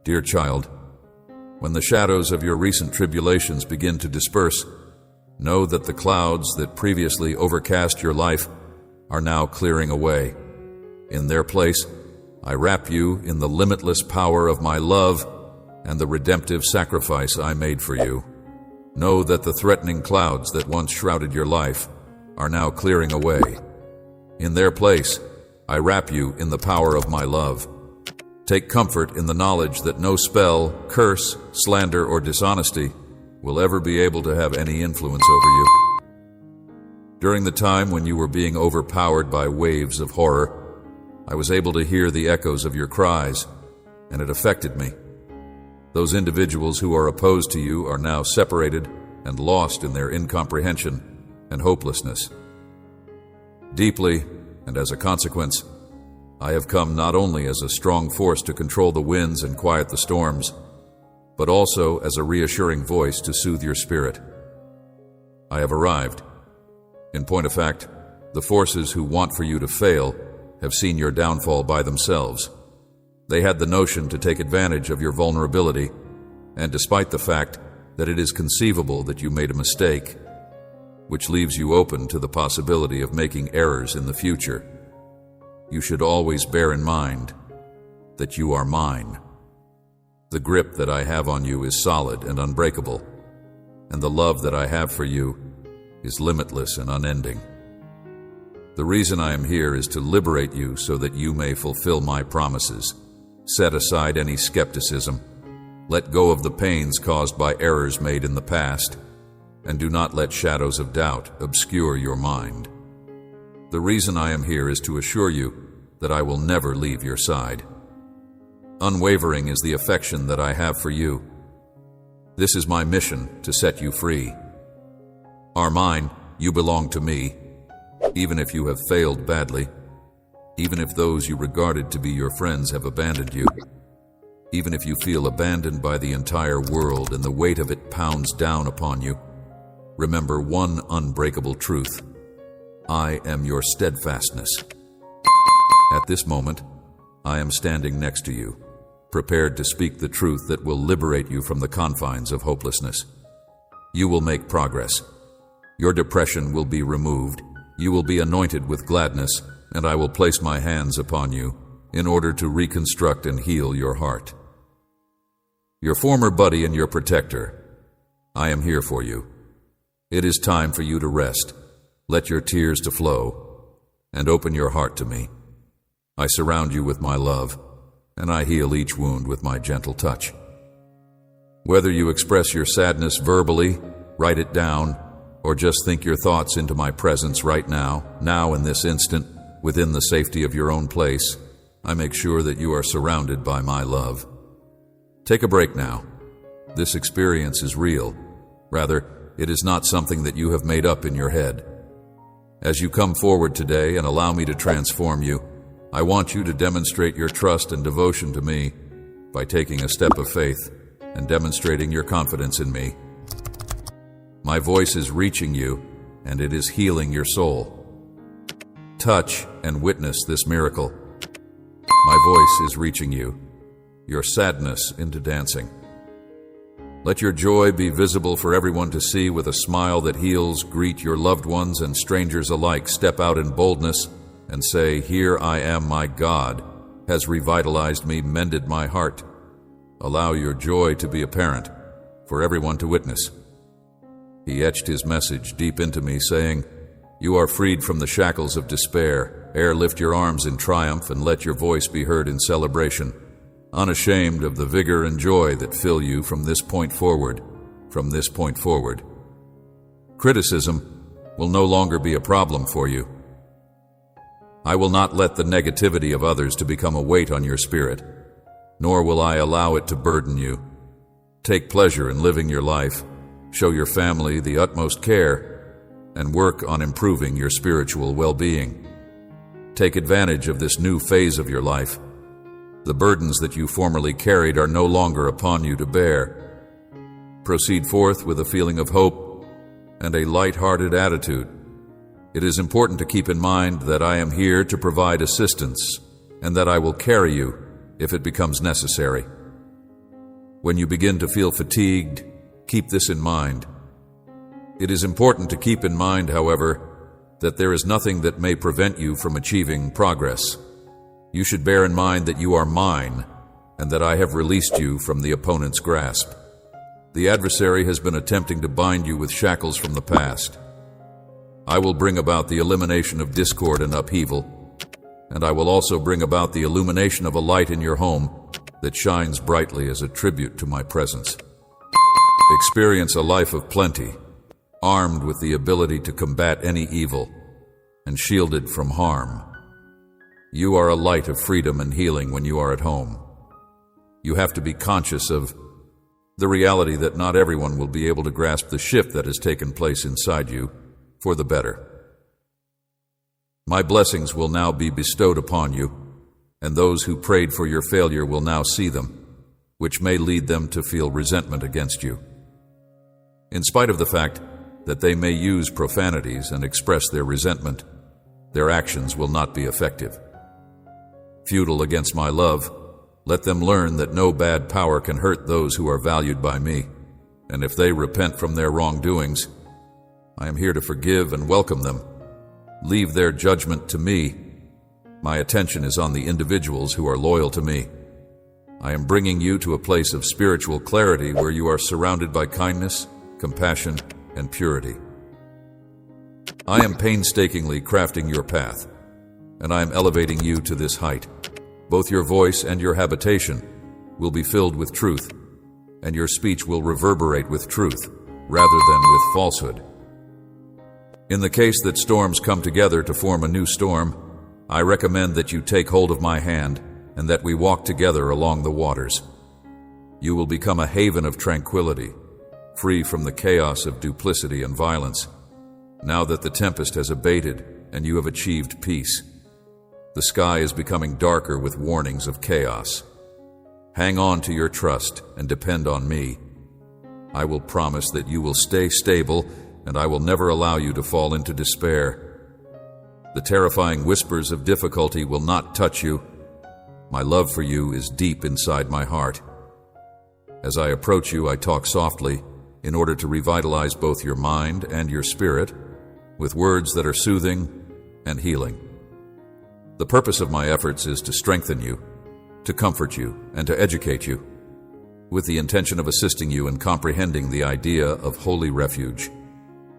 Dear child, when the shadows of your recent tribulations begin to disperse, know that the clouds that previously overcast your life are now clearing away. In their place, I wrap you in the limitless power of my love and the redemptive sacrifice I made for you. Know that the threatening clouds that once shrouded your life are now clearing away. In their place, I wrap you in the power of my love. Take comfort in the knowledge that no spell, curse, slander, or dishonesty will ever be able to have any influence over you. During the time when you were being overpowered by waves of horror, I was able to hear the echoes of your cries, and it affected me. Those individuals who are opposed to you are now separated and lost in their incomprehension and hopelessness. Deeply, and as a consequence, I have come not only as a strong force to control the winds and quiet the storms, but also as a reassuring voice to soothe your spirit. I have arrived. In point of fact, the forces who want for you to fail have seen your downfall by themselves. They had the notion to take advantage of your vulnerability, and despite the fact that it is conceivable that you made a mistake, which leaves you open to the possibility of making errors in the future, you should always bear in mind that you are mine. The grip that I have on you is solid and unbreakable, and the love that I have for you is limitless and unending. The reason I am here is to liberate you so that you may fulfill my promises. Set aside any skepticism, let go of the pains caused by errors made in the past, and do not let shadows of doubt obscure your mind. The reason I am here is to assure you that I will never leave your side. Unwavering is the affection that I have for you. This is my mission to set you free. Are mine, you belong to me, even if you have failed badly, even if those you regarded to be your friends have abandoned you, even if you feel abandoned by the entire world and the weight of it pounds down upon you. Remember one unbreakable truth: I am your steadfastness. At this moment, I am standing next to you, prepared to speak the truth that will liberate you from the confines of hopelessness. You will make progress. Your depression will be removed. You will be anointed with gladness, and I will place my hands upon you in order to reconstruct and heal your heart. Your former buddy and your protector, I am here for you. It is time for you to rest. Let your tears to flow, and open your heart to me. I surround you with my love, and I heal each wound with my gentle touch. Whether you express your sadness verbally, write it down, or just think your thoughts into my presence right now in this instant, within the safety of your own place, I make sure that you are surrounded by my love. Take a break now. This experience is real. Rather, it is not something that you have made up in your head. As you come forward today and allow me to transform you, I want you to demonstrate your trust and devotion to me by taking a step of faith and demonstrating your confidence in me. My voice is reaching you, and it is healing your soul. Touch and witness this miracle. My voice is reaching you, your sadness into dancing. Let your joy be visible for everyone to see. With a smile that heals, greet your loved ones and strangers alike. Step out in boldness and say, "Here I am, my God has revitalized me, mended my heart." Allow your joy to be apparent for everyone to witness. He etched his message deep into me, saying, "You are freed from the shackles of despair. Lift your arms in triumph and let your voice be heard in celebration, unashamed of the vigor and joy that fill you from this point forward. From this point forward, criticism will no longer be a problem for you. I will not let the negativity of others to become a weight on your spirit, nor will I allow it to burden you. Take pleasure in living your life, show your family the utmost care, and work on improving your spiritual well-being. Take advantage of this new phase of your life. The burdens that you formerly carried are no longer upon you to bear. Proceed forth with a feeling of hope and a light-hearted attitude. It is important to keep in mind that I am here to provide assistance and that I will carry you if it becomes necessary. When you begin to feel fatigued, keep this in mind. It is important to keep in mind, however, that there is nothing that may prevent you from achieving progress. You should bear in mind that you are mine and that I have released you from the opponent's grasp. The adversary has been attempting to bind you with shackles from the past. I will bring about the elimination of discord and upheaval, and I will also bring about the illumination of a light in your home that shines brightly as a tribute to my presence. Experience a life of plenty, armed with the ability to combat any evil and shielded from harm. You are a light of freedom and healing when you are at home. You have to be conscious of the reality that not everyone will be able to grasp the shift that has taken place inside you for the better. My blessings will now be bestowed upon you, and those who prayed for your failure will now see them, which may lead them to feel resentment against you. In spite of the fact that they may use profanities and express their resentment, their actions will not be effective. Futile against my love, let them learn that no bad power can hurt those who are valued by me, and if they repent from their wrongdoings, I am here to forgive and welcome them. Leave their judgment to me. My attention is on the individuals who are loyal to me. I am bringing you to a place of spiritual clarity where you are surrounded by kindness, compassion, and purity. I am painstakingly crafting your path, and I am elevating you to this height. Both your voice and your habitation will be filled with truth, and your speech will reverberate with truth rather than with falsehood. In the case that storms come together to form a new storm, I recommend that you take hold of my hand and that we walk together along the waters. You will become a haven of tranquility, free from the chaos of duplicity and violence, now that the tempest has abated and you have achieved peace. The sky is becoming darker with warnings of chaos. Hang on to your trust and depend on me. I will promise that you will stay stable, and I will never allow you to fall into despair. The terrifying whispers of difficulty will not touch you. My love for you is deep inside my heart. As I approach you, I talk softly in order to revitalize both your mind and your spirit with words that are soothing and healing. The purpose of my efforts is to strengthen you, to comfort you, and to educate you, with the intention of assisting you in comprehending the idea of holy refuge.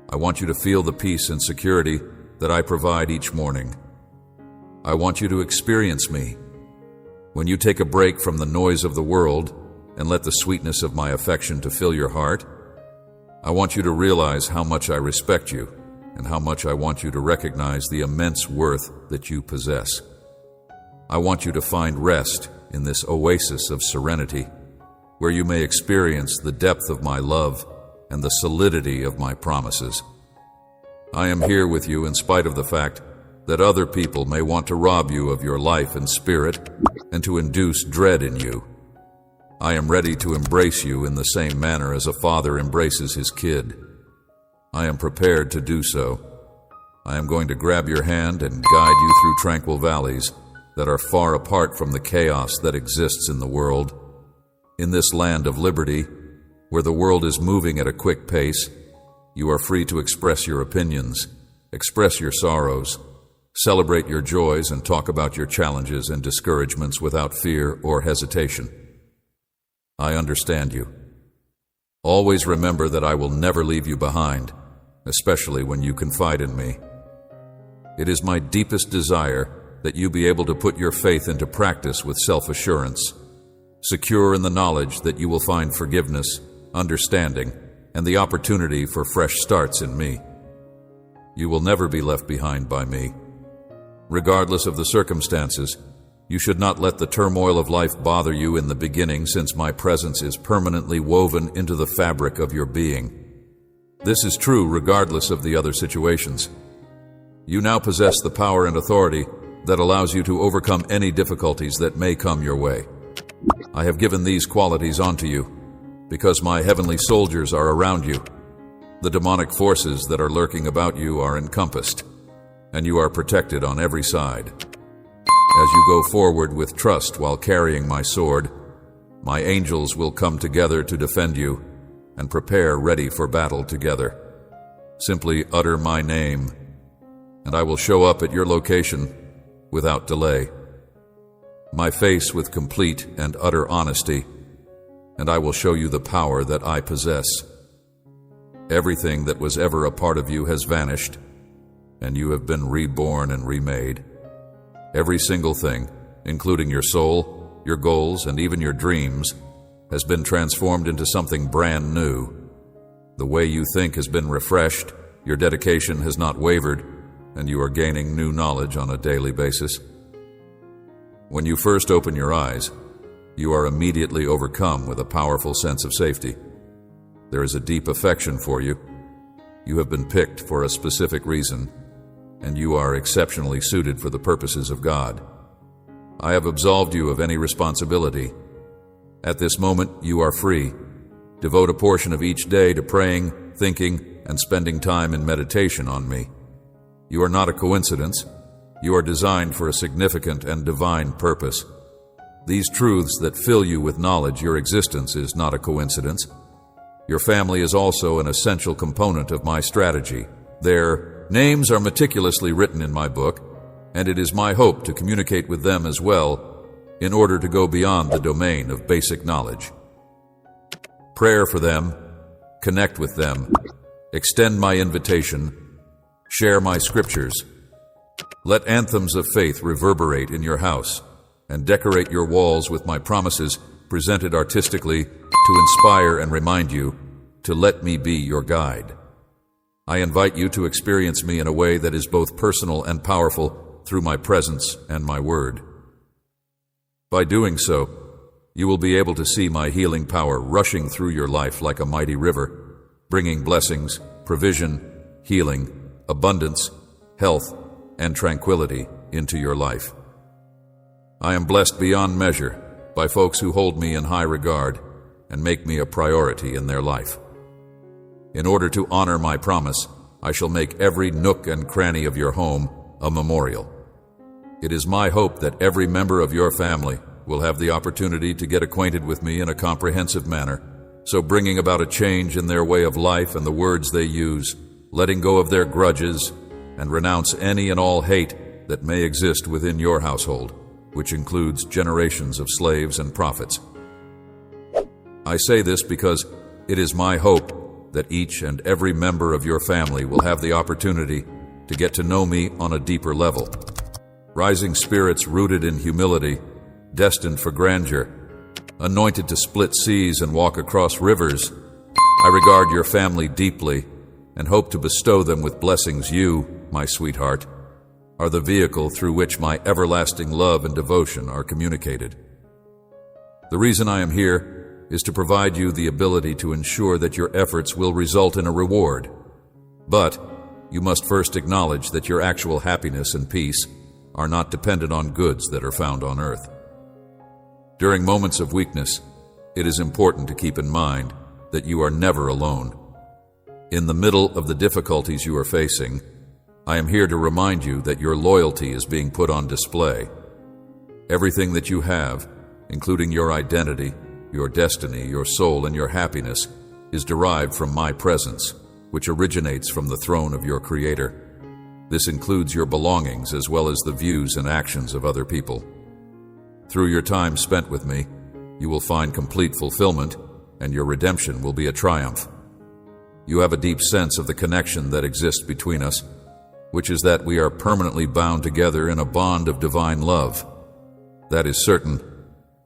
I want you to feel the peace and security that I provide each morning. I want you to experience me. When you take a break from the noise of the world and let the sweetness of my affection to fill your heart, I want you to realize how much I respect you and how much I want you to recognize the immense worth that you possess. I want you to find rest in this oasis of serenity, where you may experience the depth of my love and the solidity of my promises. I am here with you in spite of the fact that other people may want to rob you of your life and spirit and to induce dread in you. I am ready to embrace you in the same manner as a father embraces his kid. I am prepared to do so. I am going to grab your hand and guide you through tranquil valleys that are far apart from the chaos that exists in the world. In this land of liberty, where the world is moving at a quick pace, you are free to express your opinions, express your sorrows, celebrate your joys, and talk about your challenges and discouragements without fear or hesitation. I understand you. Always remember that I will never leave you behind, especially when you confide in me. It is my deepest desire that you be able to put your faith into practice with self-assurance, secure in the knowledge that you will find forgiveness, understanding, and the opportunity for fresh starts in me. You will never be left behind by me. Regardless of the circumstances, you should not let the turmoil of life bother you in the beginning, since my presence is permanently woven into the fabric of your being. This is true regardless of the other situations. You now possess the power and authority that allows you to overcome any difficulties that may come your way. I have given these qualities onto you because my heavenly soldiers are around you. The demonic forces that are lurking about you are encompassed, and you are protected on every side. As you go forward with trust while carrying my sword, My angels will come together to defend you and prepare ready for battle together. Simply utter my name, and I will show up at your location without delay. My face with complete and utter honesty, and I will show you the power that I possess. Everything that was ever a part of you has vanished, and you have been reborn and remade. Every single thing, including your soul, your goals, and even your dreams, has been transformed into something brand new. The way you think has been refreshed, your dedication has not wavered, and you are gaining new knowledge on a daily basis. When you first open your eyes, you are immediately overcome with a powerful sense of safety. There is a deep affection for you. You have been picked for a specific reason, and you are exceptionally suited for the purposes of God. I have absolved you of any responsibility. At this moment, you are free. Devote a portion of each day to praying, thinking, and spending time in meditation on me. You are not a coincidence. You are designed for a significant and divine purpose. These truths that fill you with knowledge your existence is not a coincidence. Your family is also an essential component of my strategy. Their names are meticulously written in my book, and it is my hope to communicate with them as well in order to go beyond the domain of basic knowledge. Prayer for them, connect with them, extend my invitation, share my scriptures. Let anthems of faith reverberate in your house, and decorate your walls with my promises presented artistically to inspire and remind you to let me be your guide. I invite you to experience me in a way that is both personal and powerful through my presence and my word. By doing so, you will be able to see my healing power rushing through your life like a mighty river, bringing blessings, provision, healing, abundance, health, and tranquility into your life. I am blessed beyond measure by folks who hold me in high regard and make me a priority in their life. In order to honor my promise, I shall make every nook and cranny of your home a memorial. It is my hope that every member of your family will have the opportunity to get acquainted with me in a comprehensive manner, so bringing about a change in their way of life and the words they use, letting go of their grudges, and renounce any and all hate that may exist within your household, which includes generations of slaves and prophets. I say this because it is my hope that each and every member of your family will have the opportunity to get to know me on a deeper level. Rising spirits rooted in humility, destined for grandeur, anointed to split seas and walk across rivers, I regard your family deeply and hope to bestow them with blessings. You, my sweetheart, are the vehicle through which my everlasting love and devotion are communicated. The reason I am here is to provide you the ability to ensure that your efforts will result in a reward. But you must first acknowledge that your actual happiness and peace are not dependent on goods that are found on earth. During moments of weakness, it is important to keep in mind that you are never alone. In the middle of the difficulties you are facing, I am here to remind you that your loyalty is being put on display. Everything that you have, including your identity, your destiny, your soul, and your happiness, is derived from my presence, which originates from the throne of your Creator. This includes your belongings as well as the views and actions of other people. Through your time spent with me, you will find complete fulfillment, and your redemption will be a triumph. You have a deep sense of the connection that exists between us, which is that we are permanently bound together in a bond of divine love. That is certain,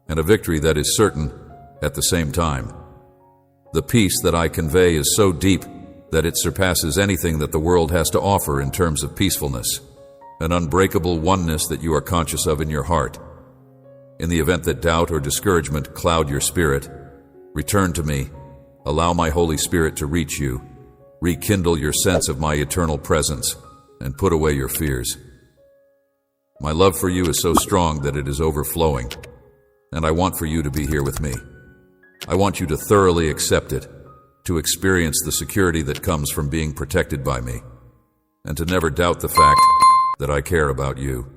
and a victory that is certain at the same time. The peace that I convey is so deep that it surpasses anything that the world has to offer in terms of peacefulness, an unbreakable oneness that you are conscious of in your heart. In the event that doubt or discouragement cloud your spirit, return to me, allow my Holy Spirit to reach you, rekindle your sense of my eternal presence, and put away your fears. My love for you is so strong that it is overflowing, and I want for you to be here with me. I want you to thoroughly accept it, to experience the security that comes from being protected by me, and to never doubt the fact that I care about you.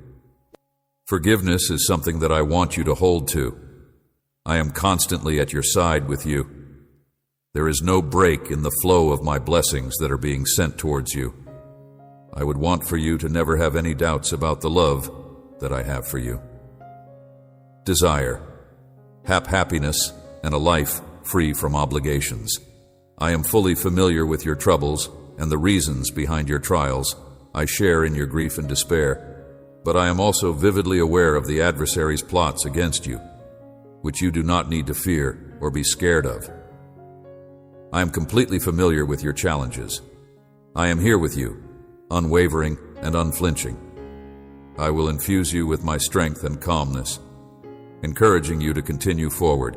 Forgiveness is something that I want you to hold to. I am constantly at your side with you. There is no break in the flow of my blessings that are being sent towards you. I would want for you to never have any doubts about the love that I have for you. Desire, happiness, and a life free from obligations. I am fully familiar with your troubles and the reasons behind your trials. I share in your grief and despair, but I am also vividly aware of the adversary's plots against you, which you do not need to fear or be scared of. I am completely familiar with your challenges. I am here with you, unwavering and unflinching. I will infuse you with my strength and calmness, encouraging you to continue forward,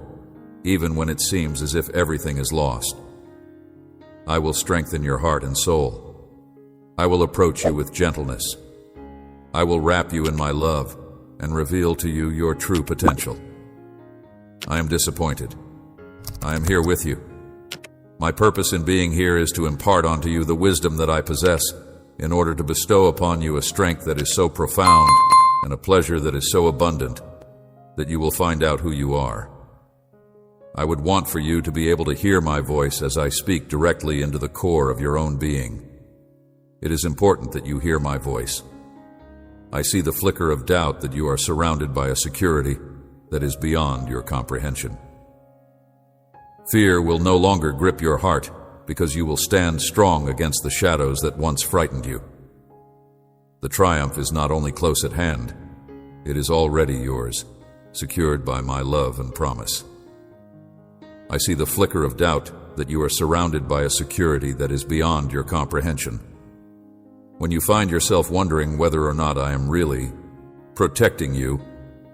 even when it seems as if everything is lost. I will strengthen your heart and soul. I will approach you with gentleness. I will wrap you in my love and reveal to you your true potential. I am disappointed. I am here with you. My purpose in being here is to impart onto you the wisdom that I possess in order to bestow upon you a strength that is so profound and a pleasure that is so abundant that you will find out who you are. I would want for you to be able to hear my voice as I speak directly into the core of your own being. It is important that you hear my voice. I see the flicker of doubt that you are surrounded by a security that is beyond your comprehension. Fear will no longer grip your heart because you will stand strong against the shadows that once frightened you. The triumph is not only close at hand, it is already yours, secured by my love and promise. I see the flicker of doubt that you are surrounded by a security that is beyond your comprehension. When you find yourself wondering whether or not I am really protecting you,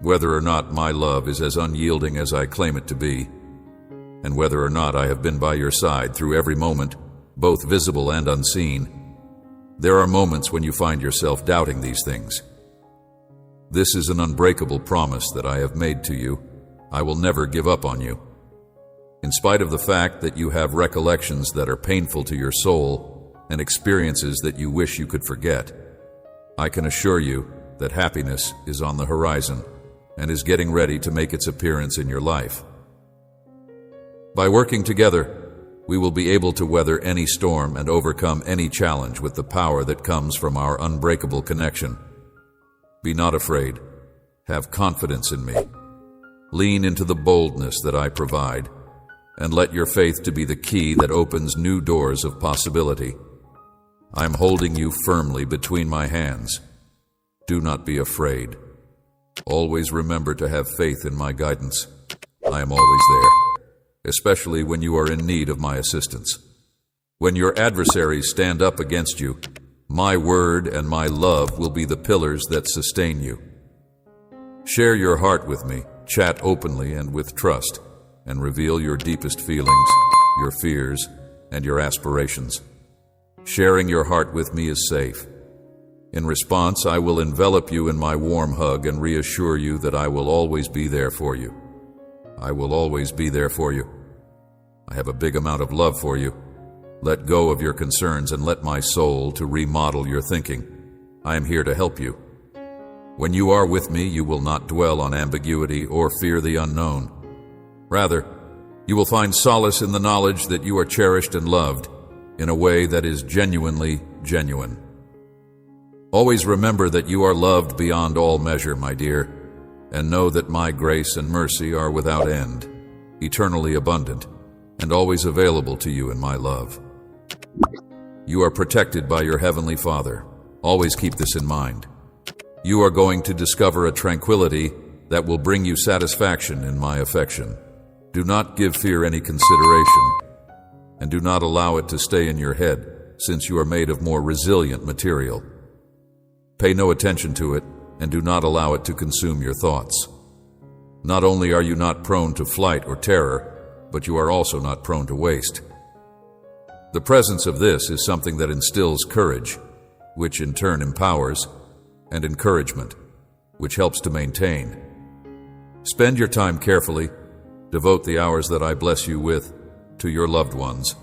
whether or not my love is as unyielding as I claim it to be, and whether or not I have been by your side through every moment, both visible and unseen, there are moments when you find yourself doubting these things. This is an unbreakable promise that I have made to you. I will never give up on you. In spite of the fact that you have recollections that are painful to your soul and experiences that you wish you could forget, I can assure you that happiness is on the horizon and is getting ready to make its appearance in your life. By working together, we will be able to weather any storm and overcome any challenge with the power that comes from our unbreakable connection. Be not afraid. Have confidence in me. Lean into the boldness that I provide, and let your faith to be the key that opens new doors of possibility. I am holding you firmly between my hands. Do not be afraid. Always remember to have faith in my guidance. I am always there, especially when you are in need of my assistance. When your adversaries stand up against you, my word and my love will be the pillars that sustain you. Share your heart with me, chat openly and with trust, and reveal your deepest feelings, your fears, and your aspirations. Sharing your heart with me is safe. In response, I will envelop you in my warm hug and reassure you that I will always be there for you. I will always be there for you. I have a big amount of love for you. Let go of your concerns and let my soul to remodel your thinking. I am here to help you. When you are with me, you will not dwell on ambiguity or fear the unknown. Rather, you will find solace in the knowledge that you are cherished and loved in a way that is genuinely genuine. Always remember that you are loved beyond all measure, my dear, and know that my grace and mercy are without end, eternally abundant, and always available to you in my love. You are protected by your Heavenly Father. Always keep this in mind. You are going to discover a tranquility that will bring you satisfaction in my affection. Do not give fear any consideration, and do not allow it to stay in your head, since you are made of more resilient material. Pay no attention to it, and do not allow it to consume your thoughts. Not only are you not prone to flight or terror, but you are also not prone to waste. The presence of this is something that instills courage, which in turn empowers, and encouragement, which helps to maintain. Spend your time carefully. Devote the hours that I bless you with to your loved ones.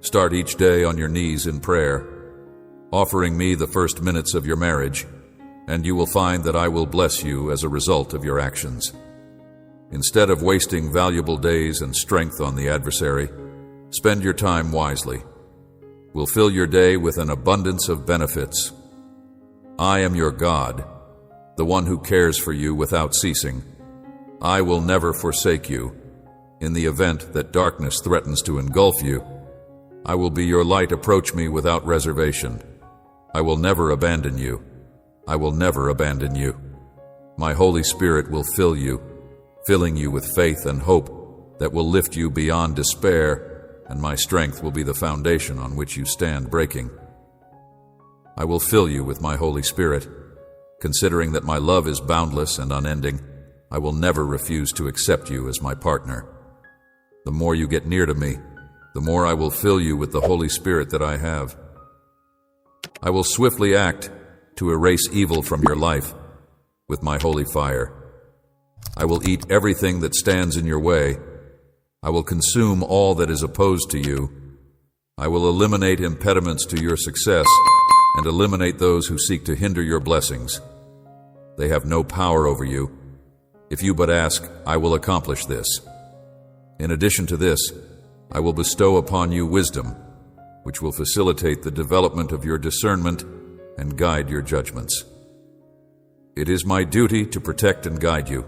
Start each day on your knees in prayer, offering me the first minutes of your marriage, and you will find that I will bless you as a result of your actions. Instead of wasting valuable days and strength on the adversary, spend your time wisely. We'll fill your day with an abundance of benefits. I am your God, the one who cares for you without ceasing. I will never forsake you. In the event that darkness threatens to engulf you, I will be your light. Approach me without reservation. I will never abandon you. I will never abandon you. My Holy Spirit will fill you, filling you with faith and hope that will lift you beyond despair, and my strength will be the foundation on which you stand breaking. I will fill you with my Holy Spirit. Considering that my love is boundless and unending, I will never refuse to accept you as my partner. The more you get near to me, the more I will fill you with the Holy Spirit that I have. I will swiftly act to erase evil from your life with my holy fire. I will eat everything that stands in your way. I will consume all that is opposed to you. I will eliminate impediments to your success and eliminate those who seek to hinder your blessings. They have no power over you. If you but ask, I will accomplish this. In addition to this, I will bestow upon you wisdom, which will facilitate the development of your discernment and guide your judgments. It is my duty to protect and guide you.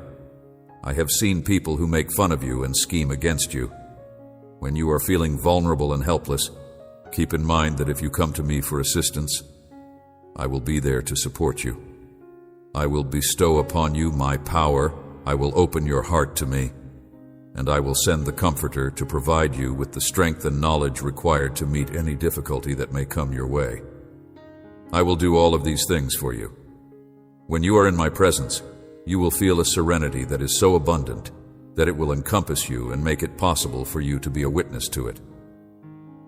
I have seen people who make fun of you and scheme against you. When you are feeling vulnerable and helpless, keep in mind that if you come to me for assistance, I will be there to support you. I will bestow upon you my power. I will open your heart to me, and I will send the Comforter to provide you with the strength and knowledge required to meet any difficulty that may come your way. I will do all of these things for you. When you are in my presence, you will feel a serenity that is so abundant that it will encompass you and make it possible for you to be a witness to it.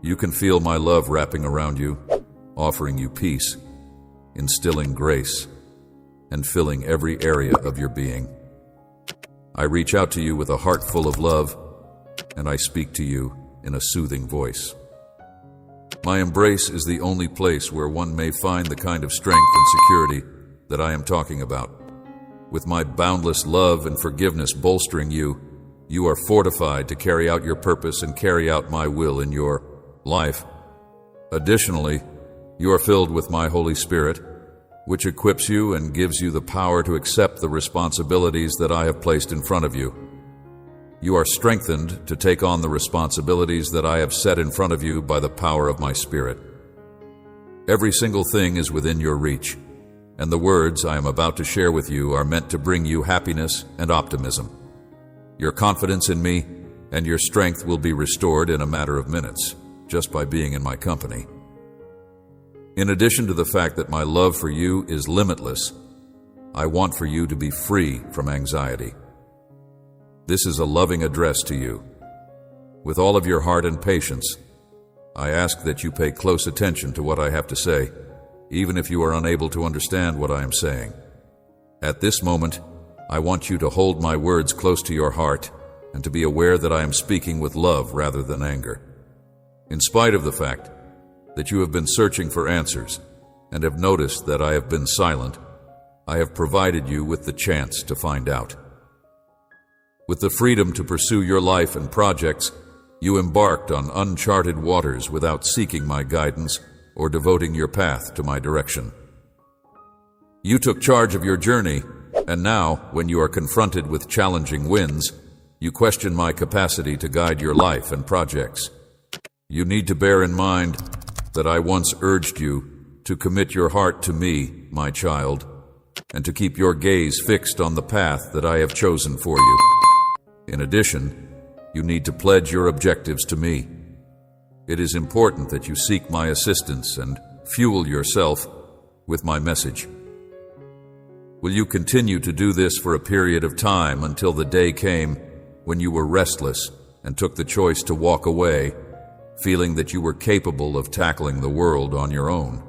You can feel my love wrapping around you, offering you peace, instilling grace, and filling every area of your being. I reach out to you with a heart full of love, and I speak to you in a soothing voice. My embrace is the only place where one may find the kind of strength and security that I am talking about. With my boundless love and forgiveness bolstering you, you are fortified to carry out your purpose and carry out my will in your life. Additionally, you are filled with my Holy Spirit, which equips you and gives you the power to accept the responsibilities that I have placed in front of you. You are strengthened to take on the responsibilities that I have set in front of you by the power of my Spirit. Every single thing is within your reach, and the words I am about to share with you are meant to bring you happiness and optimism. Your confidence in me and your strength will be restored in a matter of minutes, just by being in my company. In addition to the fact that my love for you is limitless, I want for you to be free from anxiety. This is a loving address to you. With all of your heart and patience, I ask that you pay close attention to what I have to say, even if you are unable to understand what I am saying. At this moment, I want you to hold my words close to your heart and to be aware that I am speaking with love rather than anger. In spite of the fact that you have been searching for answers and have noticed that I have been silent, I have provided you with the chance to find out. With the freedom to pursue your life and projects, you embarked on uncharted waters without seeking my guidance or devoting your path to my direction. You took charge of your journey, and now, when you are confronted with challenging winds, you question my capacity to guide your life and projects. You need to bear in mind that I once urged you to commit your heart to me, my child, and to keep your gaze fixed on the path that I have chosen for you. In addition, you need to pledge your objectives to me. It is important that you seek my assistance and fuel yourself with my message. Will you continue to do this for a period of time until the day came when you were restless and took the choice to walk away, feeling that you were capable of tackling the world on your own?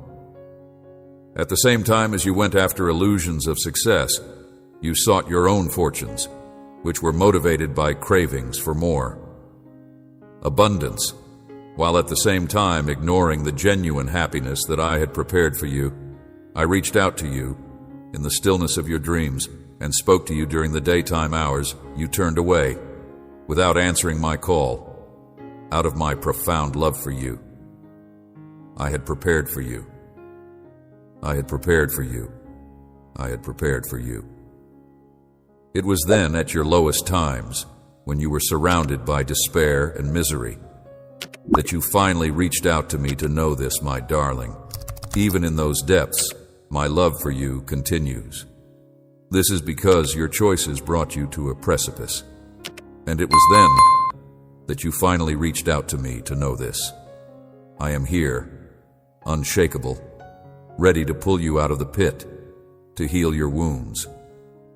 At the same time as you went after illusions of success, you sought your own fortunes, which were motivated by cravings for more. Abundance, while at the same time ignoring the genuine happiness that I had prepared for you. I reached out to you in the stillness of your dreams and spoke to you during the daytime hours, you turned away, without answering my call, out of my profound love for you. I had prepared for you. I had prepared for you. I had prepared for you. It was then, at your lowest times, when you were surrounded by despair and misery, that you finally reached out to me to know this, my darling. Even in those depths, my love for you continues. This is because your choices brought you to a precipice. And it was then that you finally reached out to me to know this. I am here, unshakable, ready to pull you out of the pit, to heal your wounds,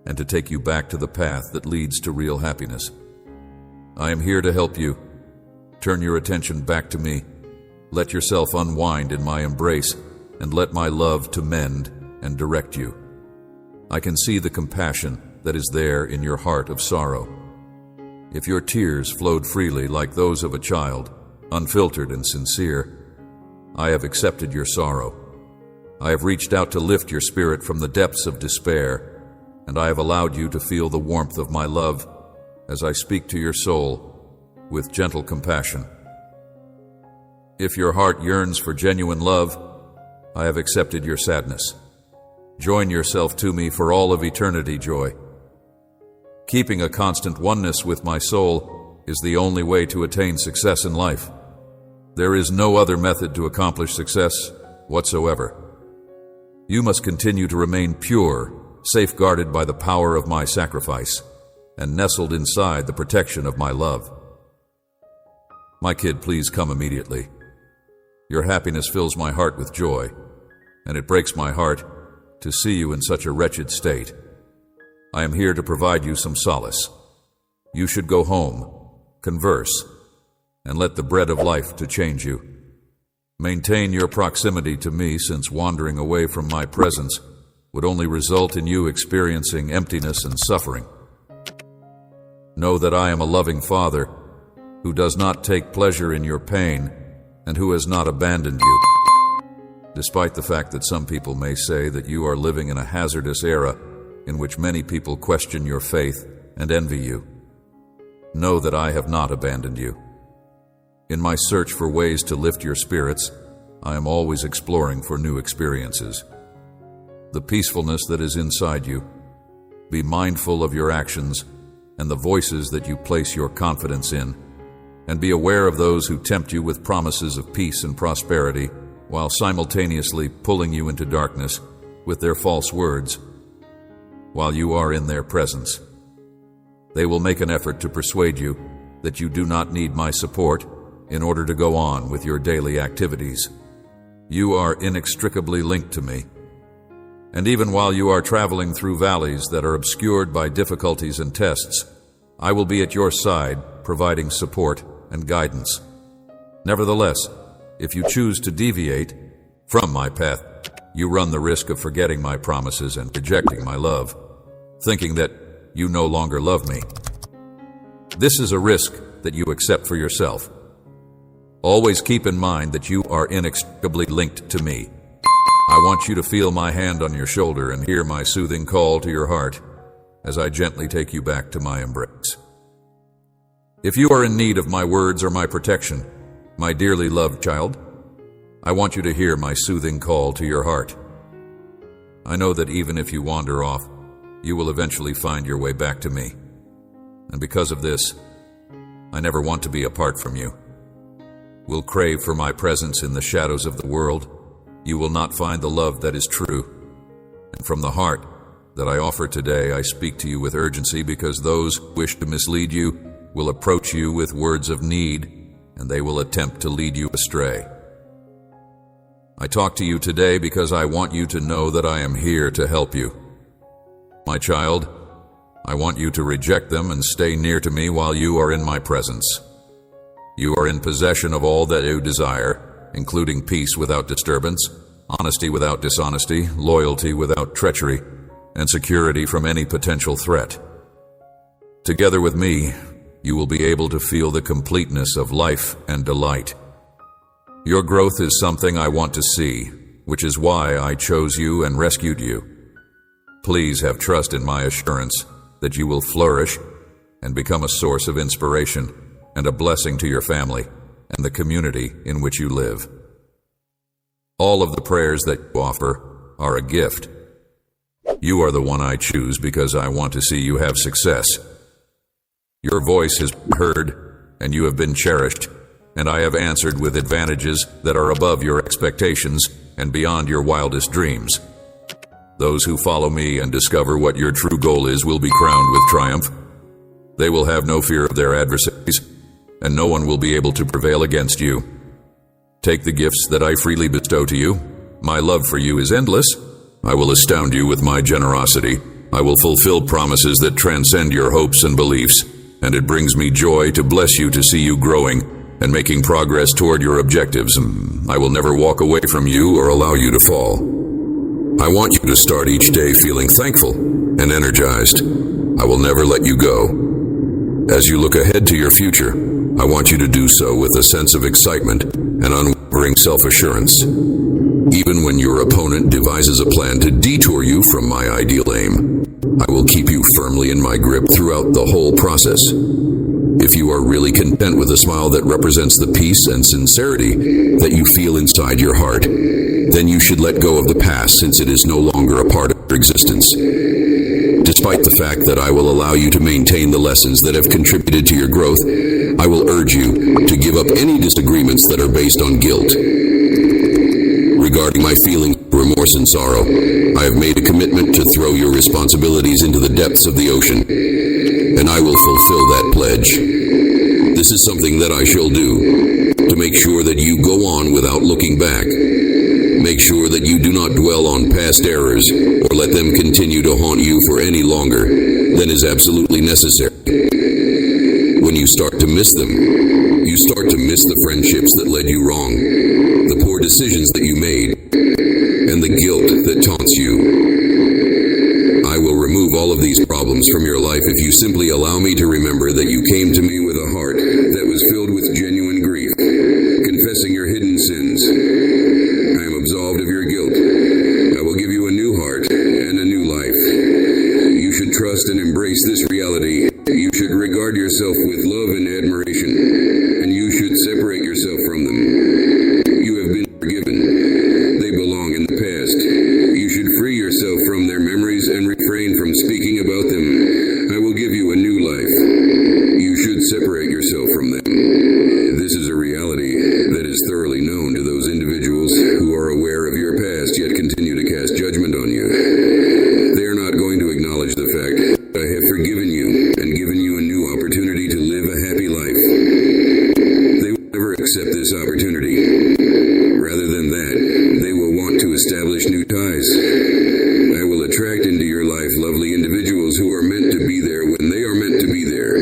and to take you back to the path that leads to real happiness. I am here to help you. Turn your attention back to me. Let yourself unwind in my embrace, and let my love to mend and direct you. I can see the compassion that is there in your heart of sorrow. If your tears flowed freely like those of a child, unfiltered and sincere, I have accepted your sorrow. I have reached out to lift your spirit from the depths of despair, and I have allowed you to feel the warmth of my love as I speak to your soul with gentle compassion. If your heart yearns for genuine love, I have accepted your sadness. Join yourself to me for all of eternity, joy. Keeping a constant oneness with my soul is the only way to attain success in life. There is no other method to accomplish success whatsoever. You must continue to remain pure, safeguarded by the power of my sacrifice, and nestled inside the protection of my love. My kid, please come immediately. Your happiness fills my heart with joy, and it breaks my heart to see you in such a wretched state. I am here to provide you some solace. You should go home, converse, and let the bread of life to change you. Maintain your proximity to me, since wandering away from my presence would only result in you experiencing emptiness and suffering. Know that I am a loving Father who does not take pleasure in your pain and who has not abandoned you. Despite the fact that some people may say that you are living in a hazardous era in which many people question your faith and envy you, know that I have not abandoned you. In my search for ways to lift your spirits, I am always exploring for new experiences. The peacefulness that is inside you, be mindful of your actions and the voices that you place your confidence in, and be aware of those who tempt you with promises of peace and prosperity while simultaneously pulling you into darkness with their false words. While you are in their presence, they will make an effort to persuade you that you do not need my support in order to go on with your daily activities. You are inextricably linked to me. And even while you are traveling through valleys that are obscured by difficulties and tests, I will be at your side, providing support and guidance. Nevertheless, if you choose to deviate from my path, you run the risk of forgetting my promises and rejecting my love, thinking that you no longer love me. This is a risk that you accept for yourself. Always keep in mind that you are inextricably linked to me. I want you to feel my hand on your shoulder and hear my soothing call to your heart as I gently take you back to my embrace. If you are in need of my words or my protection, my dearly loved child, I want you to hear my soothing call to your heart. I know that even if you wander off, you will eventually find your way back to me. And because of this, I never want to be apart from you. Will crave for my presence in the shadows of the world, you will not find the love that is true. And from the heart that I offer today, I speak to you with urgency, because those who wish to mislead you will approach you with words of need, and they will attempt to lead you astray. I talk to you today because I want you to know that I am here to help you. My child, I want you to reject them and stay near to me while you are in my presence. You are in possession of all that you desire, including peace without disturbance, honesty without dishonesty, loyalty without treachery, and security from any potential threat. Together with me, you will be able to feel the completeness of life and delight. Your growth is something I want to see, which is why I chose you and rescued you. Please have trust in my assurance that you will flourish and become a source of inspiration and a blessing to your family and the community in which you live. All of the prayers that you offer are a gift. You are the one I choose because I want to see you have success. Your voice has been heard and you have been cherished, and I have answered with advantages that are above your expectations and beyond your wildest dreams. Those who follow me and discover what your true goal is will be crowned with triumph. They will have no fear of their adversaries, and no one will be able to prevail against you. Take the gifts that I freely bestow to you. My love for you is endless. I will astound you with my generosity. I will fulfill promises that transcend your hopes and beliefs, and it brings me joy to bless you to see you growing and making progress toward your objectives. I will never walk away from you or allow you to fall. I want you to start each day feeling thankful and energized. I will never let you go. As you look ahead to your future, I want you to do so with a sense of excitement and unwavering self-assurance. Even when your opponent devises a plan to detour you from my ideal aim, I will keep you firmly in my grip throughout the whole process. If you are really content with a smile that represents the peace and sincerity that you feel inside your heart, then you should let go of the past, since it is no longer a part of your existence. Despite the fact that I will allow you to maintain the lessons that have contributed to your growth, I will urge you to give up any disagreements that are based on guilt. Regarding my feelings of remorse and sorrow, I have made a commitment to throw your responsibilities into the depths of the ocean, and I will fulfill that pledge. This is something that I shall do to make sure that you go on without looking back. Make sure that you do not dwell on past errors or let them continue to haunt you for any longer than is absolutely necessary. When you start to miss them, you start to miss the friendships that led you wrong, the poor decisions that you made, and the guilt that taunts you. I will remove all of these problems from your life if you simply allow me to remember that you came to me with a heart that was filled with genuine grief, confessing your hidden sins. I am absolved of your guilt. I will give you a new heart and a new life. You should trust and embrace this reality. You should regard yourself with love and admiration, and you should separate yourself from them. You have been forgiven. They belong in the past. You should free yourself from their memories and refrain from speaking about them. I will give you a new life. You should separate yourself from them. This is a reality that is thoroughly known to those individuals who are aware of your past yet continue to cast judgment on you. They are not going to acknowledge the fact that I have forgiven you and given you a new opportunity to live a happy life. They will never accept this opportunity. Rather than that, they will want to establish new ties. I will attract into your life lovely individuals who are meant to be there when they are meant to be there.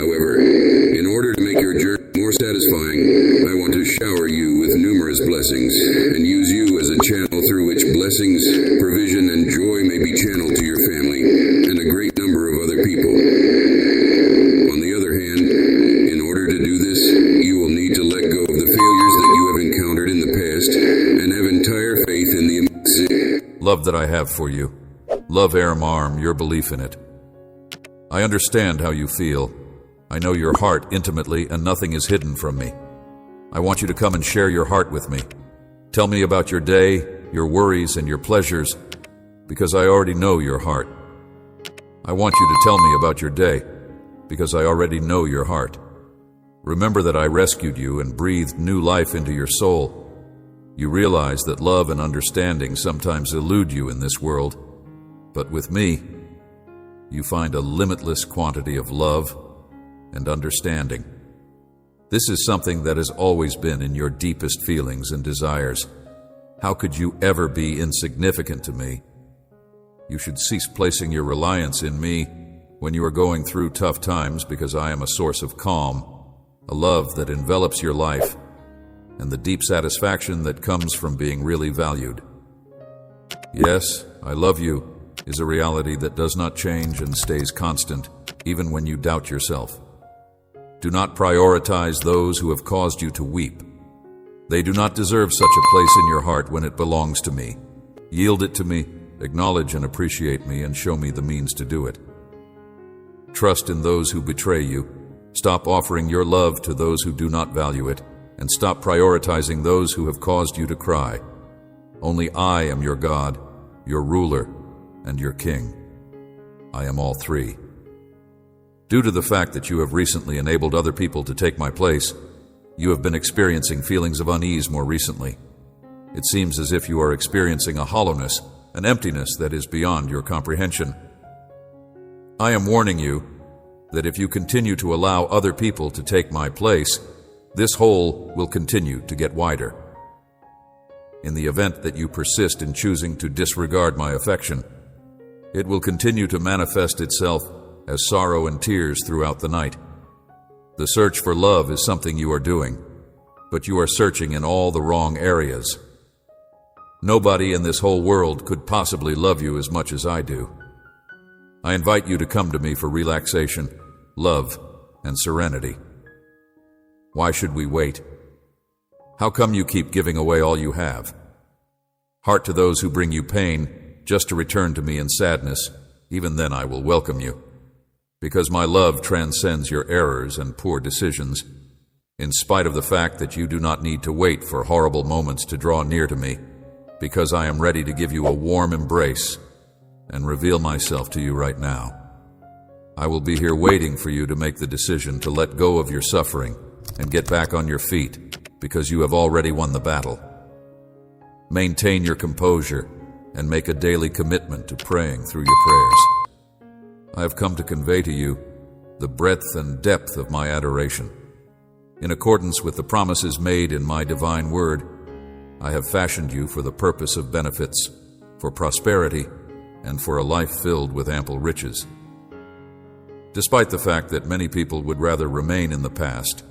However, in order to make your journey more satisfying, I want to shower you with numerous blessings and use you as a channel through which blessings, provision, and joy may be channeled to your family and a great number of other people. On the other hand, in order to do this, you will need to let go of the failures that you have encountered in the past and have entire faith in the love that I have for you. Love Aram, your belief in it. I understand how you feel. I know your heart intimately, and nothing is hidden from me. I want you to come and share your heart with me. Tell me about your day, your worries, and your pleasures, because I already know your heart. I want you to tell me about your day, because I already know your heart. Remember that I rescued you and breathed new life into your soul. You realize that love and understanding sometimes elude you in this world, but with me, you find a limitless quantity of love and understanding. This is something that has always been in your deepest feelings and desires. How could you ever be insignificant to me? You should cease placing your reliance in me when you are going through tough times, because I am a source of calm, a love that envelops your life, and the deep satisfaction that comes from being really valued. Yes, I love you is a reality that does not change and stays constant, even when you doubt yourself. Do not prioritize those who have caused you to weep. They do not deserve such a place in your heart when it belongs to me. Yield it to me, acknowledge and appreciate me, and show me the means to do it. Trust in those who betray you. Stop offering your love to those who do not value it, and stop prioritizing those who have caused you to cry. Only I am your God, your ruler, and your king. I am all three. Due to the fact that you have recently enabled other people to take my place, you have been experiencing feelings of unease more recently. It seems as if you are experiencing a hollowness, an emptiness that is beyond your comprehension. I am warning you that if you continue to allow other people to take my place, this hole will continue to get wider. In the event that you persist in choosing to disregard my affection, it will continue to manifest itself as sorrow and tears throughout the night. The search for love is something you are doing, but you are searching in all the wrong areas. Nobody in this whole world could possibly love you as much as I do. I invite you to come to me for relaxation, love, and serenity. Why should we wait? How come you keep giving away all you have? Heart to those who bring you pain, just to return to me in sadness. Even then I will welcome you, because my love transcends your errors and poor decisions, in spite of the fact that you do not need to wait for horrible moments to draw near to me, because I am ready to give you a warm embrace and reveal myself to you right now. I will be here waiting for you to make the decision to let go of your suffering and get back on your feet, because you have already won the battle. Maintain your composure and make a daily commitment to praying through your prayers. I have come to convey to you the breadth and depth of my adoration. In accordance with the promises made in my divine word, I have fashioned you for the purpose of benefits, for prosperity, and for a life filled with ample riches. Despite the fact that many people would rather remain in the past,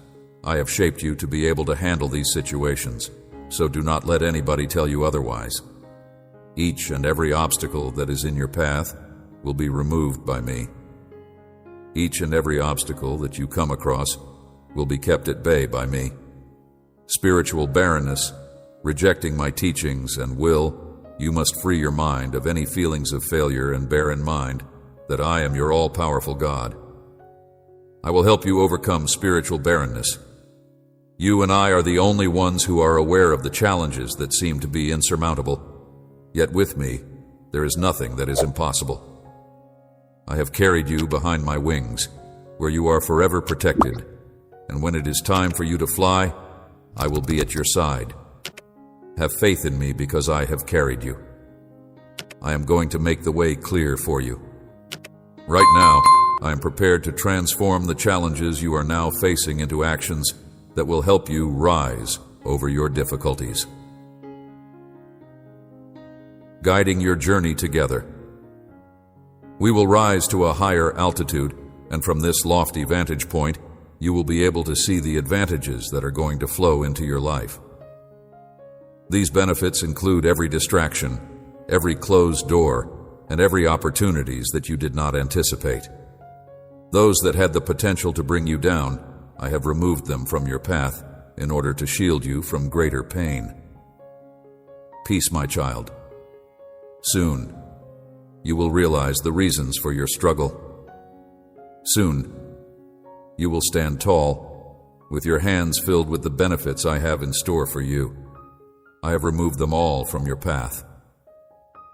I have shaped you to be able to handle these situations, so do not let anybody tell you otherwise. Each and every obstacle that is in your path will be removed by me. Each and every obstacle that you come across will be kept at bay by me. Spiritual barrenness, rejecting my teachings and will, you must free your mind of any feelings of failure and bear in mind that I am your all-powerful God. I will help you overcome spiritual barrenness. You and I are the only ones who are aware of the challenges that seem to be insurmountable. Yet with me, there is nothing that is impossible. I have carried you behind my wings, where you are forever protected, and when it is time for you to fly, I will be at your side. Have faith in me because I have carried you. I am going to make the way clear for you. Right now, I am prepared to transform the challenges you are now facing into actions that will help you rise over your difficulties. Guiding your journey together. We will rise to a higher altitude, and from this lofty vantage point, you will be able to see the advantages that are going to flow into your life. These benefits include every distraction, every closed door, and every opportunities that you did not anticipate. Those that had the potential to bring you down, I have removed them from your path in order to shield you from greater pain. Peace, my child. Soon, you will realize the reasons for your struggle. Soon, you will stand tall, with your hands filled with the benefits I have in store for you. I have removed them all from your path.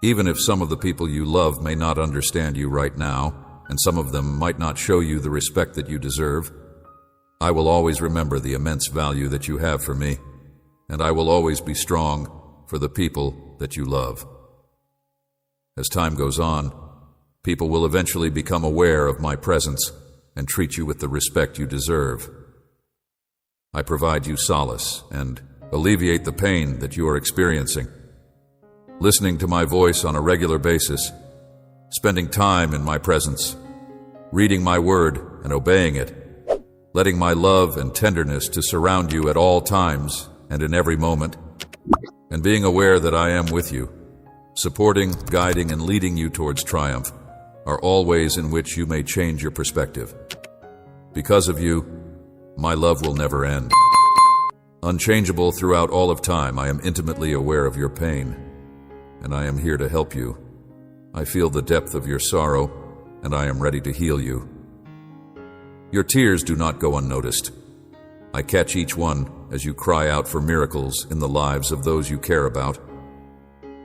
Even if some of the people you love may not understand you right now, and some of them might not show you the respect that you deserve, I will always remember the immense value that you have for me, and I will always be strong for the people that you love. As time goes on, people will eventually become aware of my presence and treat you with the respect you deserve. I provide you solace and alleviate the pain that you are experiencing. Listening to my voice on a regular basis, spending time in my presence, reading my word and obeying it, letting my love and tenderness to surround you at all times and in every moment, and being aware that I am with you, supporting, guiding, and leading you towards triumph, are all ways in which you may change your perspective. Because of you, my love will never end. Unchangeable throughout all of time, I am intimately aware of your pain, and I am here to help you I feel the depth of your sorrow, and I am ready to heal you. Your tears do not go unnoticed. I catch each one as you cry out for miracles in the lives of those you care about.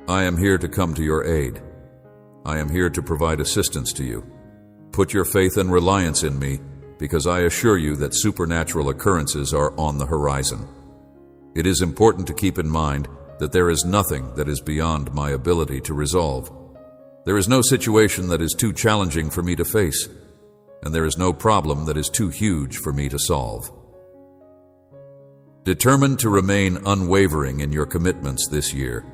I am here to come to your aid. I am here to provide assistance to you. Put your faith and reliance in me, because I assure you that supernatural occurrences are on the horizon. It is important to keep in mind that there is nothing that is beyond my ability to resolve. There is no situation that is too challenging for me to face, and there is no problem that is too huge for me to solve. Determined to remain unwavering in your commitments this year.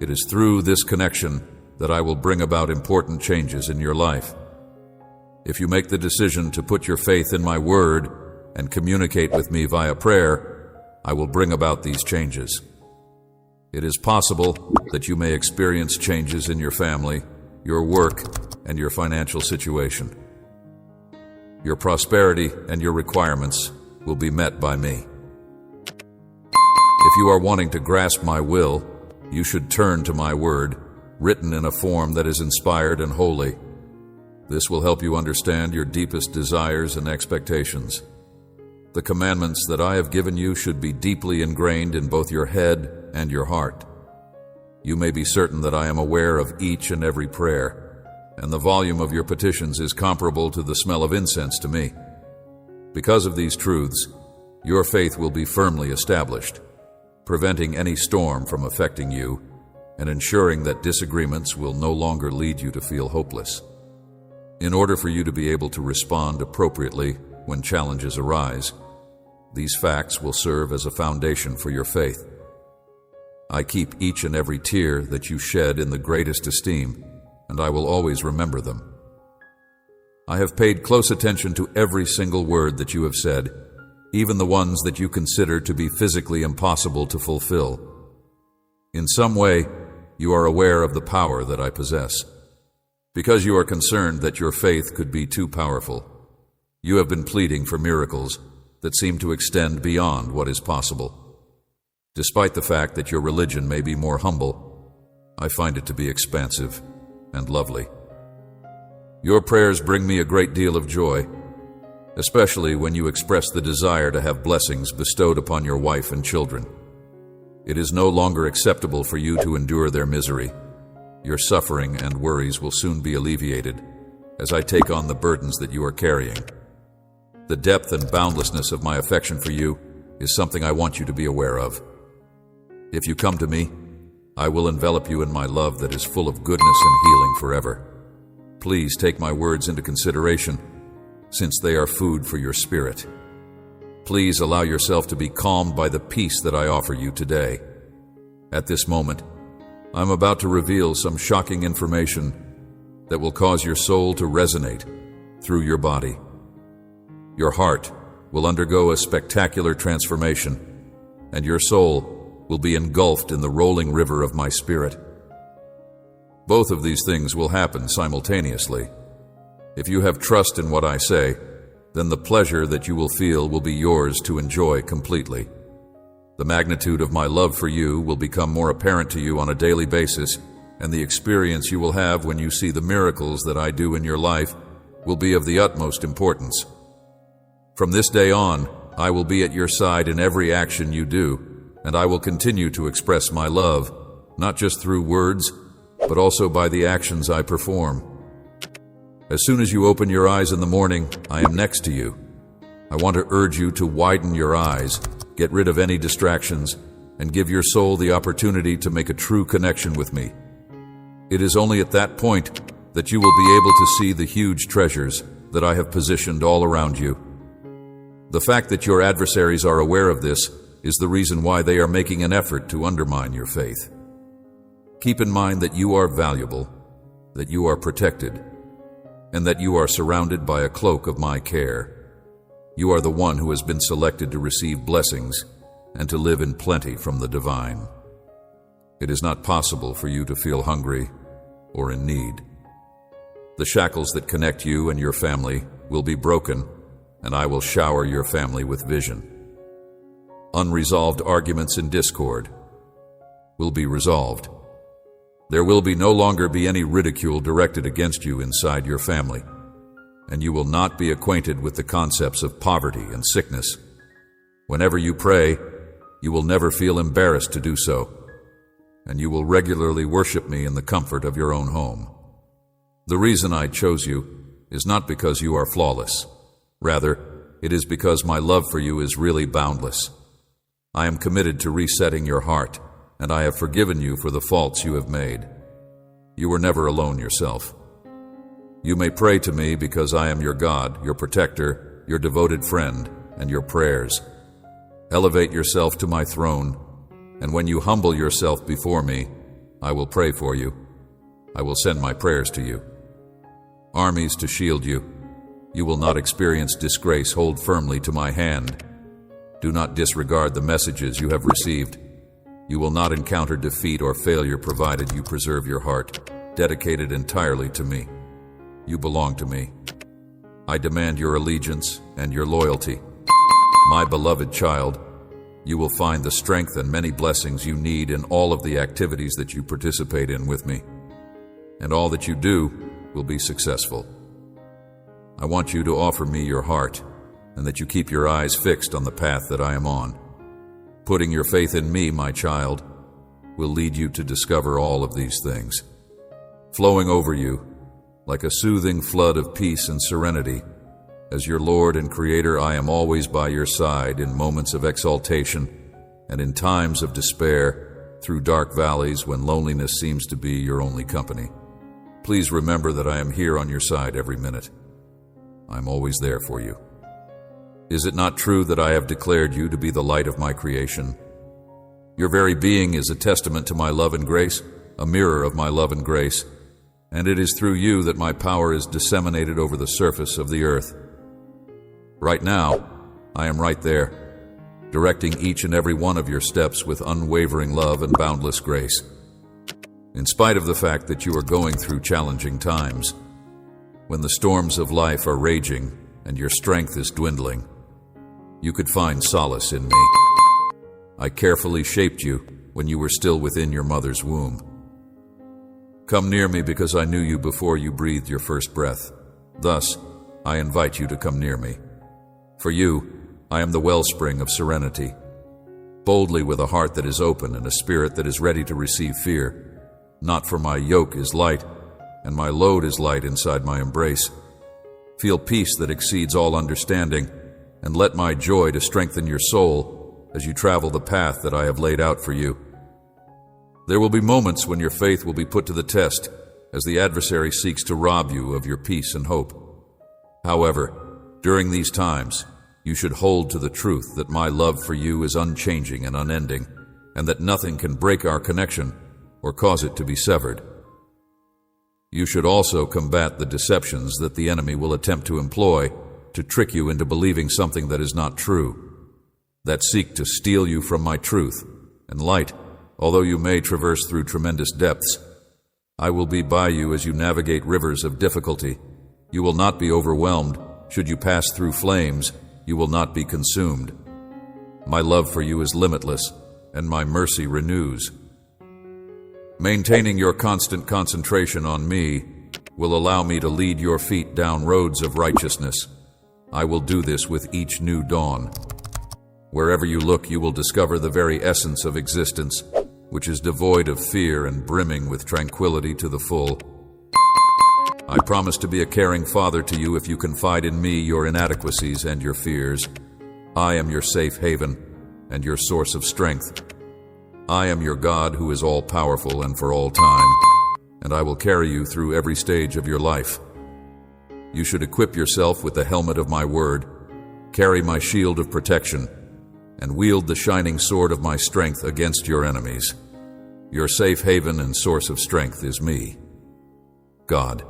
It is through this connection that I will bring about important changes in your life. If you make the decision to put your faith in my word and communicate with me via prayer, I will bring about these changes. It is possible that you may experience changes in your family, your work, and your financial situation. Your prosperity and your requirements will be met by me. If you are wanting to grasp my will, you should turn to my word, written in a form that is inspired and holy. This will help you understand your deepest desires and expectations. The commandments that I have given you should be deeply ingrained in both your head and your heart. You may be certain that I am aware of each and every prayer, and the volume of your petitions is comparable to the smell of incense to me. Because of these truths, your faith will be firmly established, preventing any storm from affecting you and ensuring that disagreements will no longer lead you to feel hopeless. In order for you to be able to respond appropriately when challenges arise, these facts will serve as a foundation for your faith. I keep each and every tear that you shed in the greatest esteem, and I will always remember them. I have paid close attention to every single word that you have said, even the ones that you consider to be physically impossible to fulfill. In some way, you are aware of the power that I possess. Because you are concerned that your faith could be too powerful, you have been pleading for miracles that seem to extend beyond what is possible. Despite the fact that your religion may be more humble, I find it to be expansive and lovely. Your prayers bring me a great deal of joy, especially when you express the desire to have blessings bestowed upon your wife and children. It is no longer acceptable for you to endure their misery. Your suffering and worries will soon be alleviated as I take on the burdens that you are carrying. The depth and boundlessness of my affection for you is something I want you to be aware of. If you come to me, I will envelop you in my love that is full of goodness and healing forever. Please take my words into consideration, since they are food for your spirit. Please allow yourself to be calmed by the peace that I offer you today. At this moment, I'm about to reveal some shocking information that will cause your soul to resonate through your body. Your heart will undergo a spectacular transformation, and your soul will be engulfed in the rolling river of my spirit. Both of these things will happen simultaneously. If you have trust in what I say, then the pleasure that you will feel will be yours to enjoy completely. The magnitude of my love for you will become more apparent to you on a daily basis, and the experience you will have when you see the miracles that I do in your life will be of the utmost importance. From this day on, I will be at your side in every action you do, and I will continue to express my love, not just through words, but also by the actions I perform. As soon as you open your eyes in the morning, I am next to you. I want to urge you to widen your eyes, get rid of any distractions, and give your soul the opportunity to make a true connection with me. It is only at that point that you will be able to see the huge treasures that I have positioned all around you. The fact that your adversaries are aware of this is the reason why they are making an effort to undermine your faith. Keep in mind that you are valuable, that you are protected, and that you are surrounded by a cloak of my care. You are the one who has been selected to receive blessings and to live in plenty from the divine. It is not possible for you to feel hungry or in need. The shackles that connect you and your family will be broken, and I will shower your family with vision. Unresolved arguments and discord will be resolved. There will no longer be any ridicule directed against you inside your family, and you will not be acquainted with the concepts of poverty and sickness. Whenever you pray, you will never feel embarrassed to do so, and you will regularly worship me in the comfort of your own home. The reason I chose you is not because you are flawless. Rather, it is because my love for you is really boundless. I am committed to resetting your heart, and I have forgiven you for the faults you have made. You were never alone yourself. You may pray to me because I am your God, your protector, your devoted friend, and your prayers. Elevate yourself to my throne, and when you humble yourself before me, I will pray for you. I will send my prayers to you. Armies to shield you. You will not experience disgrace. Hold firmly to my hand. Do not disregard the messages you have received. You will not encounter defeat or failure provided you preserve your heart, dedicated entirely to me. You belong to me. I demand your allegiance and your loyalty. My beloved child, you will find the strength and many blessings you need in all of the activities that you participate in with me, and all that you do will be successful. I want you to offer me your heart, and that you keep your eyes fixed on the path that I am on. Putting your faith in me, my child, will lead you to discover all of these things. Flowing over you, like a soothing flood of peace and serenity, as your Lord and Creator, I am always by your side in moments of exaltation and in times of despair, through dark valleys when loneliness seems to be your only company. Please remember that I am here on your side every minute. I am always there for you. Is it not true that I have declared you to be the light of my creation? Your very being is a testament to my love and grace, a mirror of my love and grace, and it is through you that my power is disseminated over the surface of the earth. Right now, I am right there, directing each and every one of your steps with unwavering love and boundless grace. In spite of the fact that you are going through challenging times, when the storms of life are raging and your strength is dwindling, you could find solace in me. I carefully shaped you when you were still within your mother's womb. Come near me because I knew you before you breathed your first breath. Thus, I invite you to come near me. For you, I am the wellspring of serenity. Boldly with a heart that is open and a spirit that is ready to receive fear. Not for my yoke is light, and my load is light inside my embrace. Feel peace that exceeds all understanding, and let my joy to strengthen your soul as you travel the path that I have laid out for you. There will be moments when your faith will be put to the test as the adversary seeks to rob you of your peace and hope. However, during these times, you should hold to the truth that my love for you is unchanging and unending, and that nothing can break our connection or cause it to be severed. You should also combat the deceptions that the enemy will attempt to employ to trick you into believing something that is not true, that seek to steal you from my truth and light. Although you may traverse through tremendous depths, I will be by you as you navigate rivers of difficulty. You will not be overwhelmed. Should you pass through flames, you will not be consumed. My love for you is limitless, and my mercy renews. Maintaining your constant concentration on me will allow me to lead your feet down roads of righteousness. I will do this with each new dawn. Wherever you look, you will discover the very essence of existence, which is devoid of fear and brimming with tranquility to the full. I promise to be a caring father to you if you confide in me your inadequacies and your fears. I am your safe haven and your source of strength. I am your God who is all-powerful and for all time, and I will carry you through every stage of your life. You should equip yourself with the helmet of my word, carry my shield of protection, and wield the shining sword of my strength against your enemies. Your safe haven and source of strength is me, God.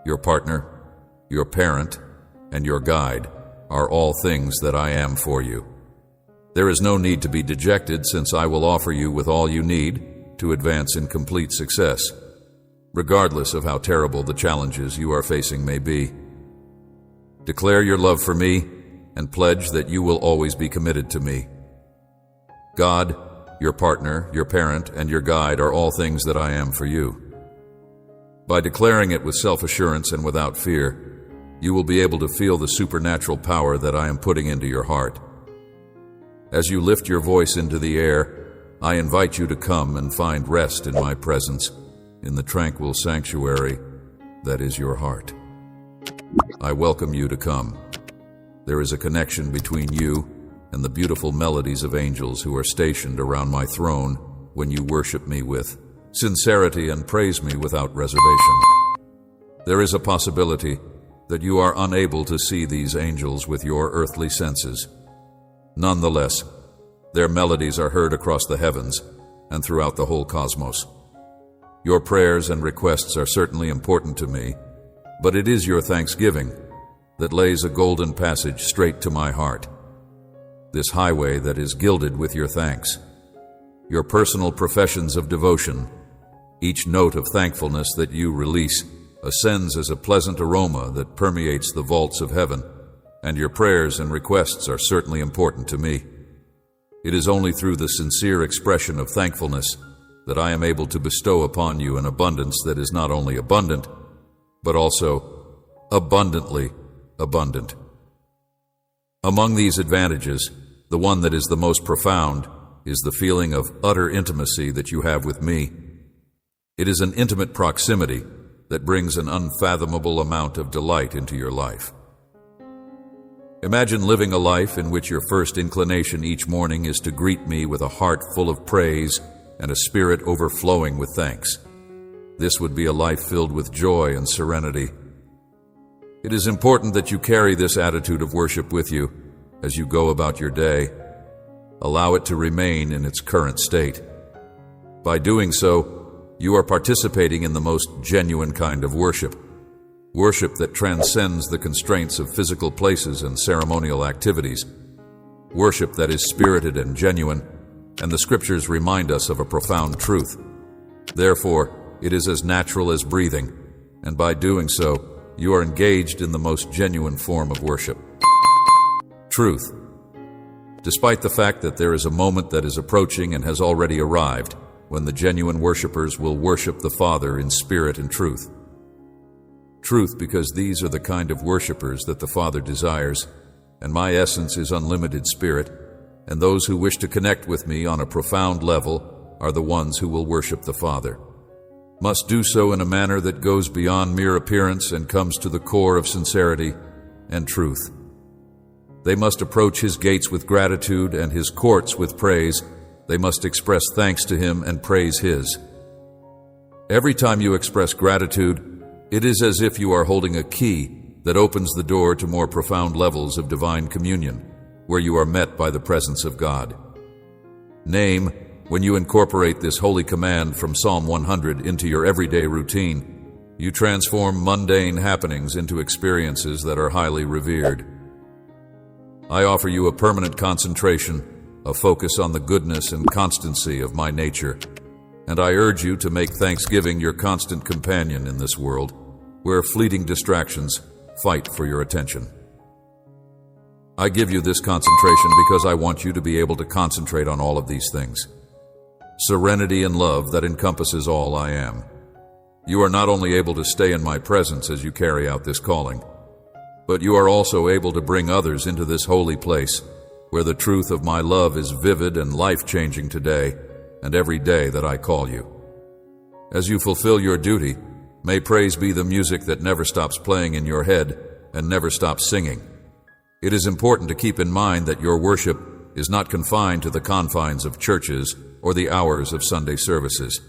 Your partner, your parent, and your guide are all things that I am for you. There is no need to be dejected, since I will offer you with all you need to advance in complete success, regardless of how terrible the challenges you are facing may be. Declare your love for me and pledge that you will always be committed to me. God, your partner, your parent, and your guide are all things that I am for you. By declaring it with self-assurance and without fear, you will be able to feel the supernatural power that I am putting into your heart. As you lift your voice into the air, I invite you to come and find rest in my presence, in the tranquil sanctuary that is your heart. I welcome you to come. There is a connection between you and the beautiful melodies of angels who are stationed around my throne when you worship me with sincerity and praise me without reservation. There is a possibility that you are unable to see these angels with your earthly senses. Nonetheless, their melodies are heard across the heavens and throughout the whole cosmos. Your prayers and requests are certainly important to me, but it is your thanksgiving that lays a golden passage straight to my heart. This highway that is gilded with your thanks, your personal professions of devotion, each note of thankfulness that you release ascends as a pleasant aroma that permeates the vaults of heaven, and your prayers and requests are certainly important to me. It is only through the sincere expression of thankfulness that I am able to bestow upon you an abundance that is not only abundant, but also abundantly abundant. Among these advantages, the one that is the most profound is the feeling of utter intimacy that you have with me. It is an intimate proximity that brings an unfathomable amount of delight into your life. Imagine living a life in which your first inclination each morning is to greet me with a heart full of praise and a spirit overflowing with thanks. This would be a life filled with joy and serenity. It is important that you carry this attitude of worship with you as you go about your day. Allow it to remain in its current state. By doing so, you are participating in the most genuine kind of worship. Worship that transcends the constraints of physical places and ceremonial activities. Worship that is spirited and genuine, and the scriptures remind us of a profound truth. Therefore, it is as natural as breathing, and by doing so, you are engaged in the most genuine form of worship. Truth. Despite the fact that there is a moment that is approaching and has already arrived, when the genuine worshipers will worship the Father in spirit and truth. Truth, because these are the kind of worshipers that the Father desires, and my essence is unlimited spirit, and those who wish to connect with me on a profound level are the ones who will worship the Father. Must do so in a manner that goes beyond mere appearance and comes to the core of sincerity and truth. They must approach His gates with gratitude and His courts with praise. They must express thanks to Him and praise His. Every time you express gratitude, it is as if you are holding a key that opens the door to more profound levels of divine communion, where you are met by the presence of God. Name, when you incorporate this holy command from Psalm 100 into your everyday routine, you transform mundane happenings into experiences that are highly revered. I offer you a permanent concentration, a focus on the goodness and constancy of my nature, and I urge you to make thanksgiving your constant companion in this world, where fleeting distractions fight for your attention. I give you this concentration because I want you to be able to concentrate on all of these things. Serenity and love that encompasses all I am. You are not only able to stay in my presence as you carry out this calling, but you are also able to bring others into this holy place, where the truth of my love is vivid and life-changing today and every day that I call you. As you fulfill your duty, may praise be the music that never stops playing in your head and never stops singing. It is important to keep in mind that your worship is not confined to the confines of churches or the hours of Sunday services.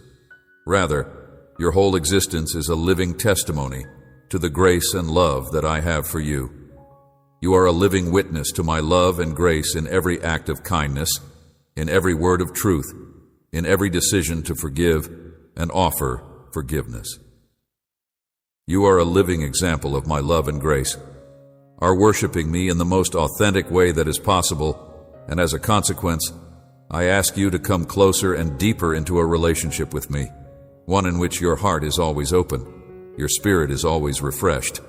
Rather, your whole existence is a living testimony to the grace and love that I have for you. You are a living witness to my love and grace in every act of kindness, in every word of truth, in every decision to forgive and offer forgiveness. You are a living example of my love and grace, are worshiping me in the most authentic way that is possible, and as a consequence, I ask you to come closer and deeper into a relationship with me, one in which your heart is always open, your spirit is always refreshed,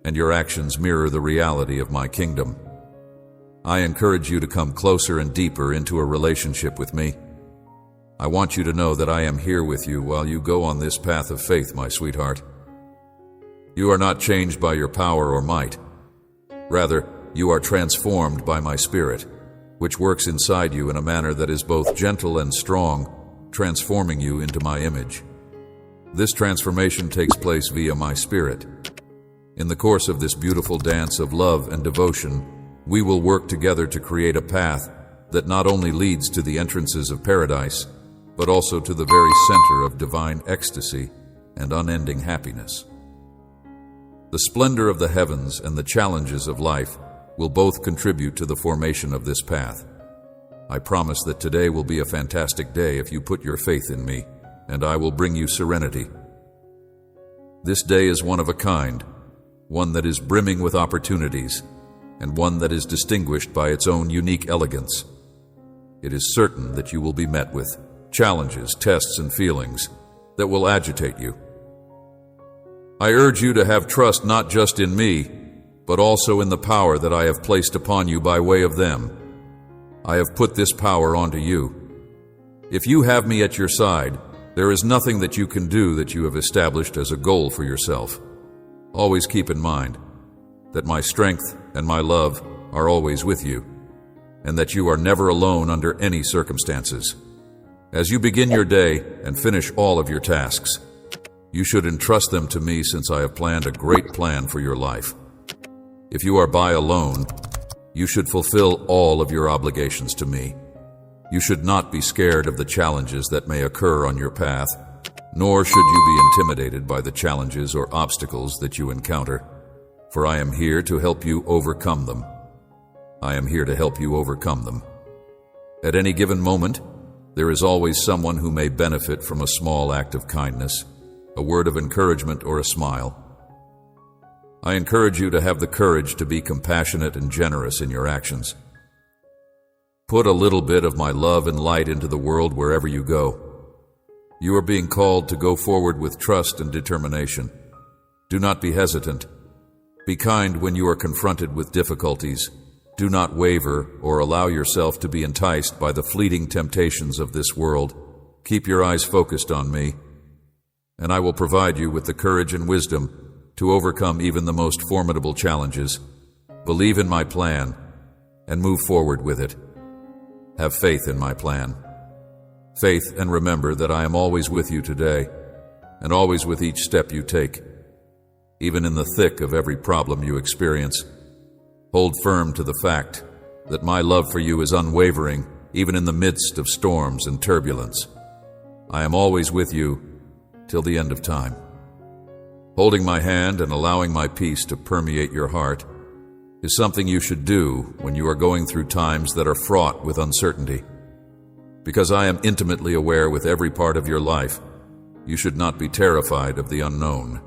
and your actions mirror the reality of my kingdom. I encourage you to come closer and deeper into a relationship with me, I want you to know that I am here with you while you go on this path of faith, my sweetheart. You are not changed by your power or might. Rather, you are transformed by my Spirit, which works inside you in a manner that is both gentle and strong, transforming you into my image. This transformation takes place via my Spirit. In the course of this beautiful dance of love and devotion, we will work together to create a path that not only leads to the entrances of paradise, but also to the very center of divine ecstasy and unending happiness. The splendor of the heavens and the challenges of life will both contribute to the formation of this path. I promise that today will be a fantastic day if you put your faith in me, and I will bring you serenity. This day is one of a kind, one that is brimming with opportunities, and one that is distinguished by its own unique elegance. It is certain that you will be met with challenges, tests, and feelings that will agitate you. I urge you to have trust not just in me, but also in the power that I have placed upon you by way of them. I have put this power onto you. If you have me at your side, there is nothing that you can do that you have established as a goal for yourself. Always keep in mind that my strength and my love are always with you, and that you are never alone under any circumstances. As you begin your day and finish all of your tasks, you should entrust them to me, since I have planned a great plan for your life. If you are by alone, you should fulfill all of your obligations to me. You should not be scared of the challenges that may occur on your path, nor should you be intimidated by the challenges or obstacles that you encounter, for I am here to help you overcome them. I am here to help you overcome them. At any given moment, there is always someone who may benefit from a small act of kindness, a word of encouragement, or a smile. I encourage you to have the courage to be compassionate and generous in your actions. Put a little bit of my love and light into the world wherever you go. You are being called to go forward with trust and determination. Do not be hesitant. Be kind when you are confronted with difficulties. Do not waver or allow yourself to be enticed by the fleeting temptations of this world. Keep your eyes focused on me, and I will provide you with the courage and wisdom to overcome even the most formidable challenges. Believe in my plan and move forward with it. Have faith in my plan. Faith, and remember that I am always with you today, and always with each step you take. Even in the thick of every problem you experience, hold firm to the fact that my love for you is unwavering, even in the midst of storms and turbulence. I am always with you till the end of time. Holding my hand and allowing my peace to permeate your heart is something you should do when you are going through times that are fraught with uncertainty. Because I am intimately aware with every part of your life, you should not be terrified of the unknown.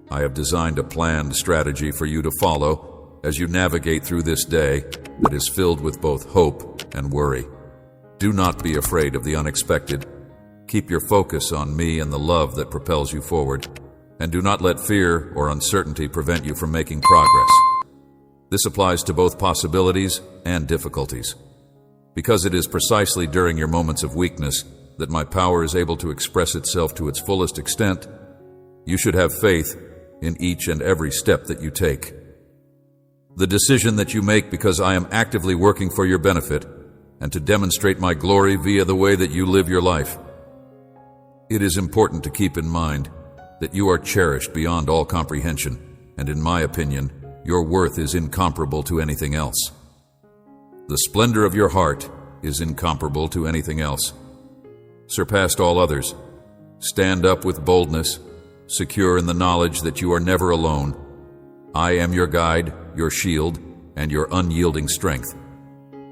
I have designed a planned strategy for you to follow as you navigate through this day that is filled with both hope and worry. Do not be afraid of the unexpected. Keep your focus on me and the love that propels you forward, and do not let fear or uncertainty prevent you from making progress. This applies to both possibilities and difficulties, because it is precisely during your moments of weakness that my power is able to express itself to its fullest extent. You should have faith in each and every step that you take. The decision that you make, because I am actively working for your benefit and to demonstrate my glory via the way that you live your life. It is important to keep in mind that you are cherished beyond all comprehension, and in my opinion, your worth is incomparable to anything else. The splendor of your heart is incomparable to anything else. Surpassed all others, stand up with boldness, secure in the knowledge that you are never alone. I am your guide, your shield, and your unyielding strength.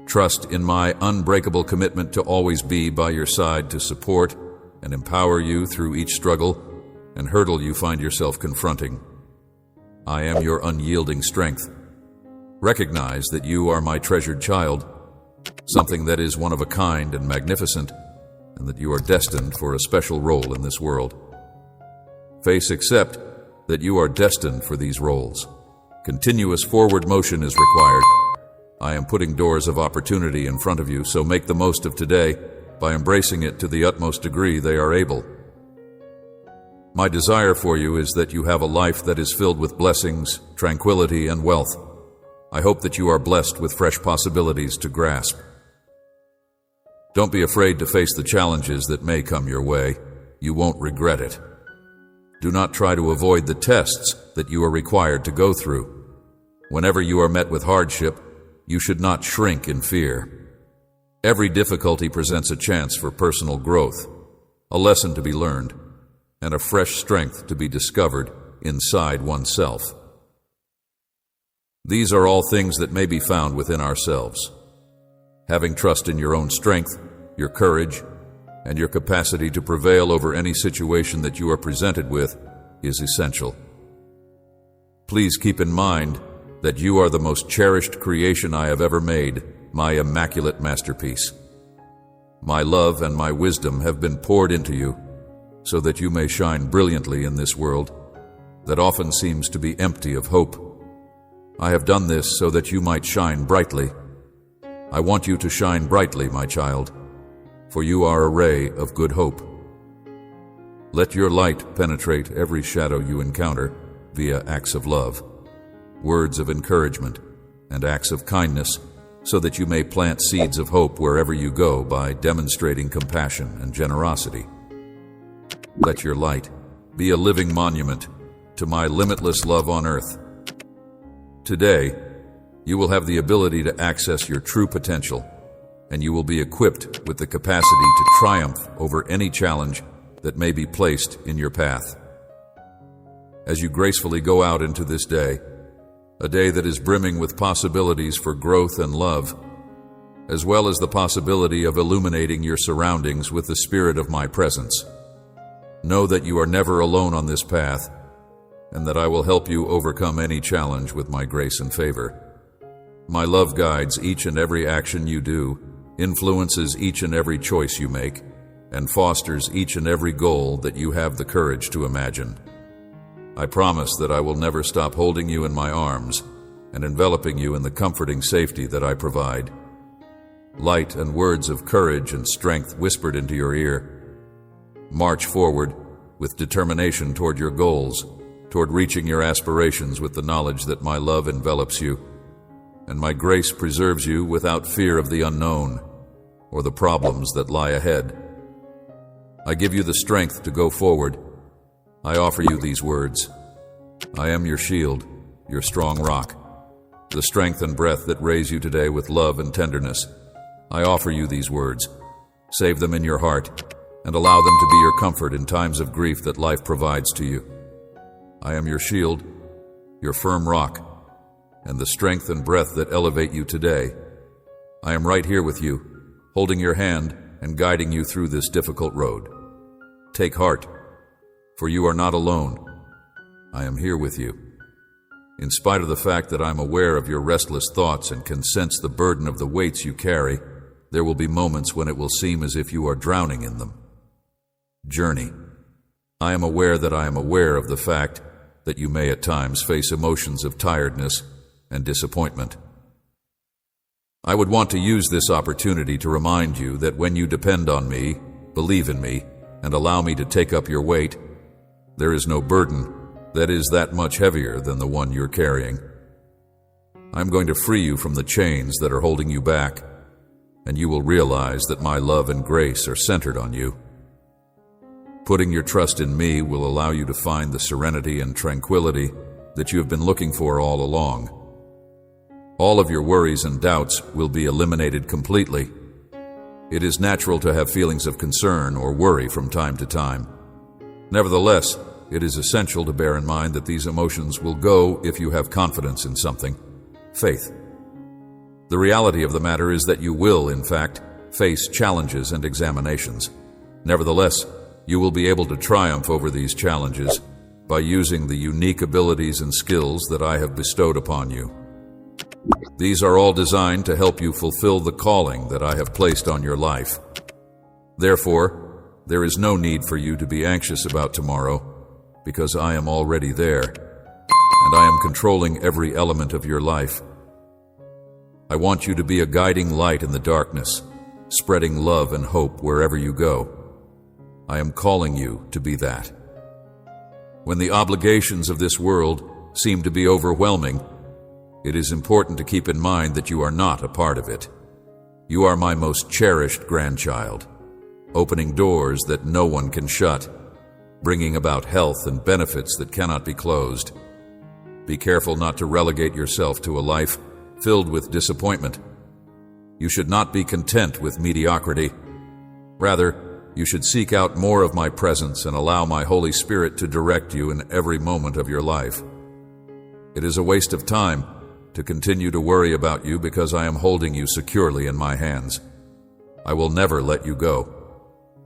Trust in my unbreakable commitment to always be by your side to support and empower you through each struggle and hurdle you find yourself confronting. I am your unyielding strength. Recognize that you are my treasured child, something that is one of a kind and magnificent, and that you are destined for a special role in this world. Accept that you are destined for these roles. Continuous forward motion is required. I am putting doors of opportunity in front of you, so make the most of today by embracing it to the utmost degree they are able. My desire for you is that you have a life that is filled with blessings, tranquility, and wealth. I hope that you are blessed with fresh possibilities to grasp. Don't be afraid to face the challenges that may come your way. You won't regret it. Do not try to avoid the tests that you are required to go through. Whenever you are met with hardship, you should not shrink in fear. Every difficulty presents a chance for personal growth, a lesson to be learned, and a fresh strength to be discovered inside oneself. These are all things that may be found within ourselves. Having trust in your own strength, your courage, and your capacity to prevail over any situation that you are presented with is essential. Please keep in mind that you are the most cherished creation I have ever made, my immaculate masterpiece. My love and my wisdom have been poured into you so that you may shine brilliantly in this world that often seems to be empty of hope. I have done this so that you might shine brightly. I want you to shine brightly, my child, for you are a ray of good hope. Let your light penetrate every shadow you encounter via acts of love, words of encouragement, and acts of kindness, so that you may plant seeds of hope wherever you go by demonstrating compassion and generosity. Let your light be a living monument to my limitless love on earth. Today, you will have the ability to access your true potential, and you will be equipped with the capacity to triumph over any challenge that may be placed in your path. As you gracefully go out into this day, a day that is brimming with possibilities for growth and love, as well as the possibility of illuminating your surroundings with the spirit of my presence, know that you are never alone on this path, and that I will help you overcome any challenge with my grace and favor. My love guides each and every action you do, influences each and every choice you make, and fosters each and every goal that you have the courage to imagine. I promise that I will never stop holding you in my arms and enveloping you in the comforting safety that I provide. Light and words of courage and strength whispered into your ear. March forward with determination toward your goals, toward reaching your aspirations with the knowledge that my love envelops you, and my grace preserves you without fear of the unknown or the problems that lie ahead. I give you the strength to go forward. I offer you these words. I am your shield, your strong rock, the strength and breath that raise you today with love and tenderness. I offer you these words. Save them in your heart and allow them to be your comfort in times of grief that life provides to you. I am your shield, your firm rock, and the strength and breath that elevate you today. I am right here with you, holding your hand and guiding you through this difficult road. Take heart, for you are not alone. I am here with you. In spite of the fact that I'm aware of your restless thoughts and can sense the burden of the weights you carry, there will be moments when it will seem as if you are drowning in them. Journey. I am aware that I am aware of the fact that you may at times face emotions of tiredness and disappointment. I would want to use this opportunity to remind you that when you depend on me, believe in me, and allow me to take up your weight, there is no burden that is that much heavier than the one you're carrying. I'm going to free you from the chains that are holding you back, and you will realize that my love and grace are centered on you. Putting your trust in me will allow you to find the serenity and tranquility that you have been looking for all along. All of your worries and doubts will be eliminated completely. It is natural to have feelings of concern or worry from time to time. Nevertheless, it is essential to bear in mind that these emotions will go if you have confidence in something, faith. The reality of the matter is that you will, in fact, face challenges and examinations. Nevertheless, you will be able to triumph over these challenges by using the unique abilities and skills that I have bestowed upon you. These are all designed to help you fulfill the calling that I have placed on your life. Therefore, there is no need for you to be anxious about tomorrow, because I am already there, and I am controlling every element of your life. I want you to be a guiding light in the darkness, spreading love and hope wherever you go. I am calling you to be that. When the obligations of this world seem to be overwhelming, it is important to keep in mind that you are not a part of it. You are my most cherished grandchild, opening doors that no one can shut, bringing about health and benefits that cannot be closed. Be careful not to relegate yourself to a life filled with disappointment. You should not be content with mediocrity. Rather, you should seek out more of my presence and allow my Holy Spirit to direct you in every moment of your life. It is a waste of time to continue to worry about you because I am holding you securely in my hands. I will never let you go.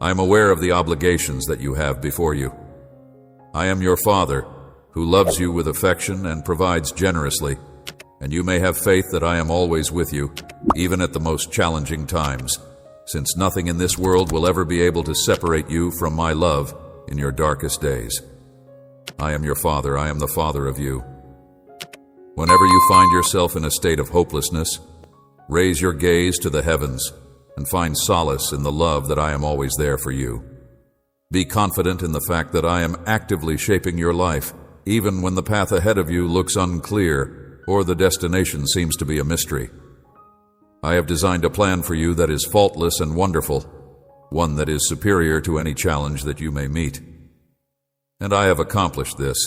I am aware of the obligations that you have before you. I am your Father, who loves you with affection and provides generously, and you may have faith that I am always with you, even at the most challenging times, since nothing in this world will ever be able to separate you from my love in your darkest days. I am your Father. I am the Father of you. Whenever you find yourself in a state of hopelessness, raise your gaze to the heavens and find solace in the love that I am always there for you. Be confident in the fact that I am actively shaping your life, even when the path ahead of you looks unclear or the destination seems to be a mystery. I have designed a plan for you that is faultless and wonderful, one that is superior to any challenge that you may meet. And I have accomplished this.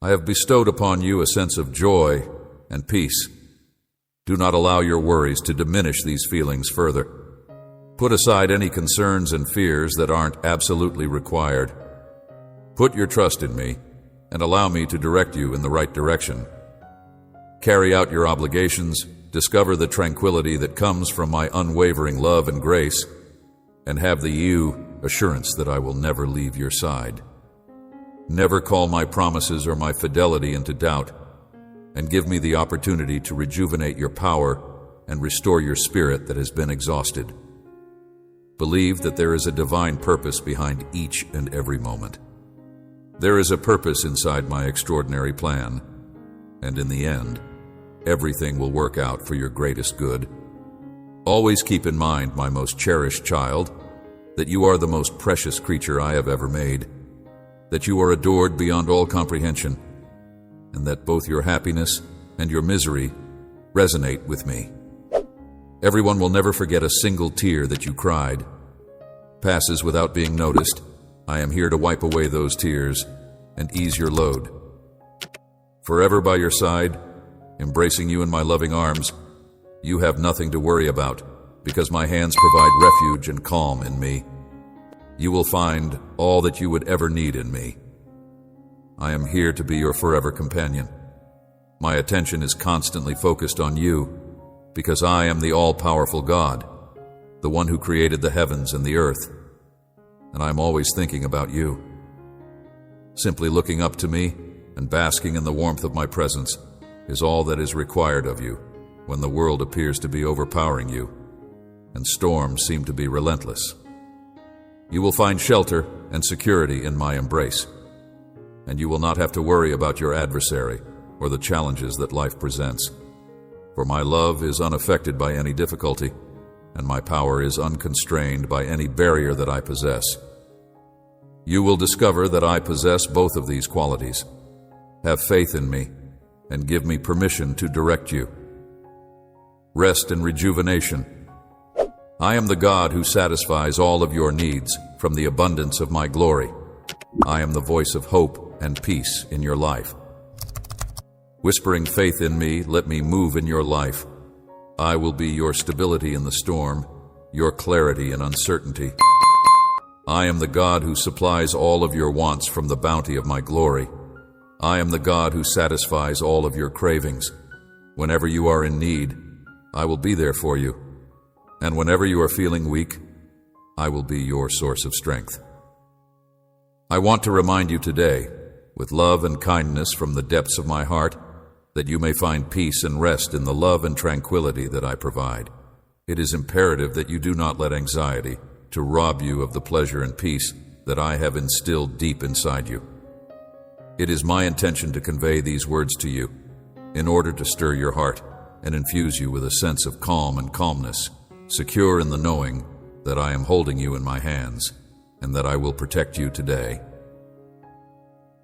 I have bestowed upon you a sense of joy and peace. Do not allow your worries to diminish these feelings further. Put aside any concerns and fears that aren't absolutely required. Put your trust in me and allow me to direct you in the right direction. Carry out your obligations, discover the tranquility that comes from my unwavering love and grace, and have the assurance that I will never leave your side. Never call my promises or my fidelity into doubt, and give me the opportunity to rejuvenate your power and restore your spirit that has been exhausted. Believe that there is a divine purpose behind each and every moment. There is a purpose inside my extraordinary plan, and in the end, everything will work out for your greatest good. Always keep in mind, my most cherished child, that you are the most precious creature I have ever made, that you are adored beyond all comprehension, and that both your happiness and your misery resonate with me. Everyone will never forget a single tear that you cried. Passes without being noticed. I am here to wipe away those tears and ease your load. Forever by your side, embracing you in my loving arms, you have nothing to worry about, because my hands provide refuge and calm in me. You will find all that you would ever need in me. I am here to be your forever companion. My attention is constantly focused on you, because I am the all-powerful God, the one who created the heavens and the earth, and I am always thinking about you. Simply looking up to me and basking in the warmth of my presence is all that is required of you when the world appears to be overpowering you and storms seem to be relentless. You will find shelter and security in my embrace, and you will not have to worry about your adversary or the challenges that life presents. For my love is unaffected by any difficulty, and my power is unconstrained by any barrier that I possess. You will discover that I possess both of these qualities. Have faith in me, and give me permission to direct you. Rest in rejuvenation. I am the God who satisfies all of your needs from the abundance of my glory. I am the voice of hope and peace in your life. Whispering faith in me, let me move in your life. I will be your stability in the storm, your clarity in uncertainty. I am the God who supplies all of your wants from the bounty of my glory. I am the God who satisfies all of your cravings. Whenever you are in need, I will be there for you. And whenever you are feeling weak, I will be your source of strength. I want to remind you today, with love and kindness from the depths of my heart, that you may find peace and rest in the love and tranquility that I provide. It is imperative that you do not let anxiety to rob you of the pleasure and peace that I have instilled deep inside you. It is my intention to convey these words to you in order to stir your heart and infuse you with a sense of calm and calmness secure in the knowing that I am holding you in my hands and that I will protect you today.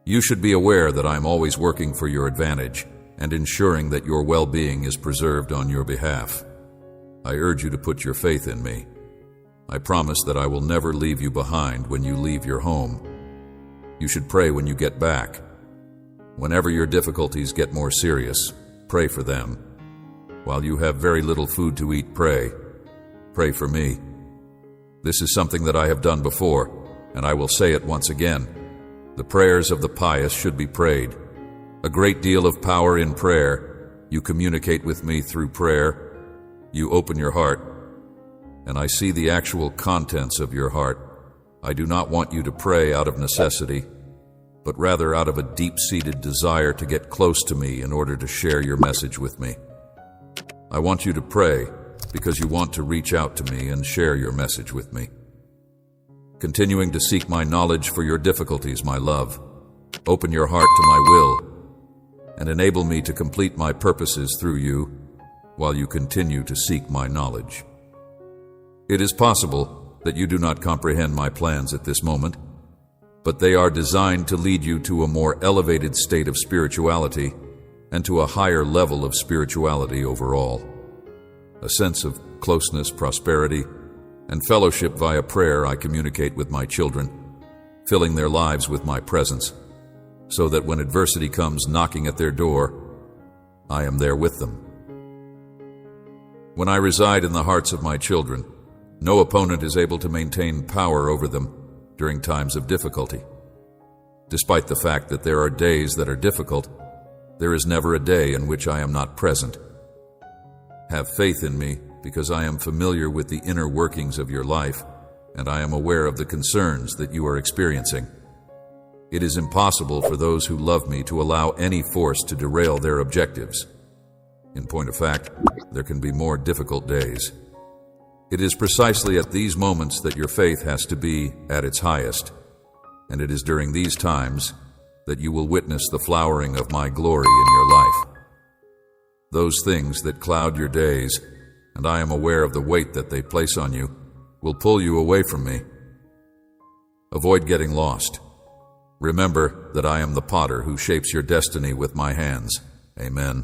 You should be aware that I am always working for your advantage and ensuring that your well-being is preserved on your behalf. I urge you to put your faith in me. I promise that I will never leave you behind when you leave your home. You should pray when you get back. Whenever your difficulties get more serious, pray for them. While you have very little food to eat, pray. Pray for me. This is something that I have done before, and I will say it once again. The prayers of the pious should be prayed. A great deal of power in prayer. You communicate with me through prayer. You open your heart, and I see the actual contents of your heart. I do not want you to pray out of necessity, but rather out of a deep-seated desire to get close to me in order to share your message with me. I want you to pray because you want to reach out to me and share your message with me. Continuing to seek my knowledge for your difficulties, my love. Open your heart to my will and enable me to complete my purposes through you while you continue to seek my knowledge. It is possible that you do not comprehend my plans at this moment, but they are designed to lead you to a more elevated state of spirituality and to a higher level of spirituality overall. A sense of closeness, prosperity, and fellowship via prayer. I communicate with my children, filling their lives with my presence, so that when adversity comes knocking at their door, I am there with them. When I reside in the hearts of my children, no opponent is able to maintain power over them during times of difficulty. Despite the fact that there are days that are difficult, there is never a day in which I am not present. Have faith in me because I am familiar with the inner workings of your life and I am aware of the concerns that you are experiencing. It is impossible for those who love me to allow any force to derail their objectives. In point of fact, there can be more difficult days. It is precisely at these moments that your faith has to be at its highest, and it is during these times that you will witness the flowering of my glory in your life. Those things that cloud your days, and I am aware of the weight that they place on you, will pull you away from me. Avoid getting lost. Remember that I am the potter who shapes your destiny with my hands. Amen.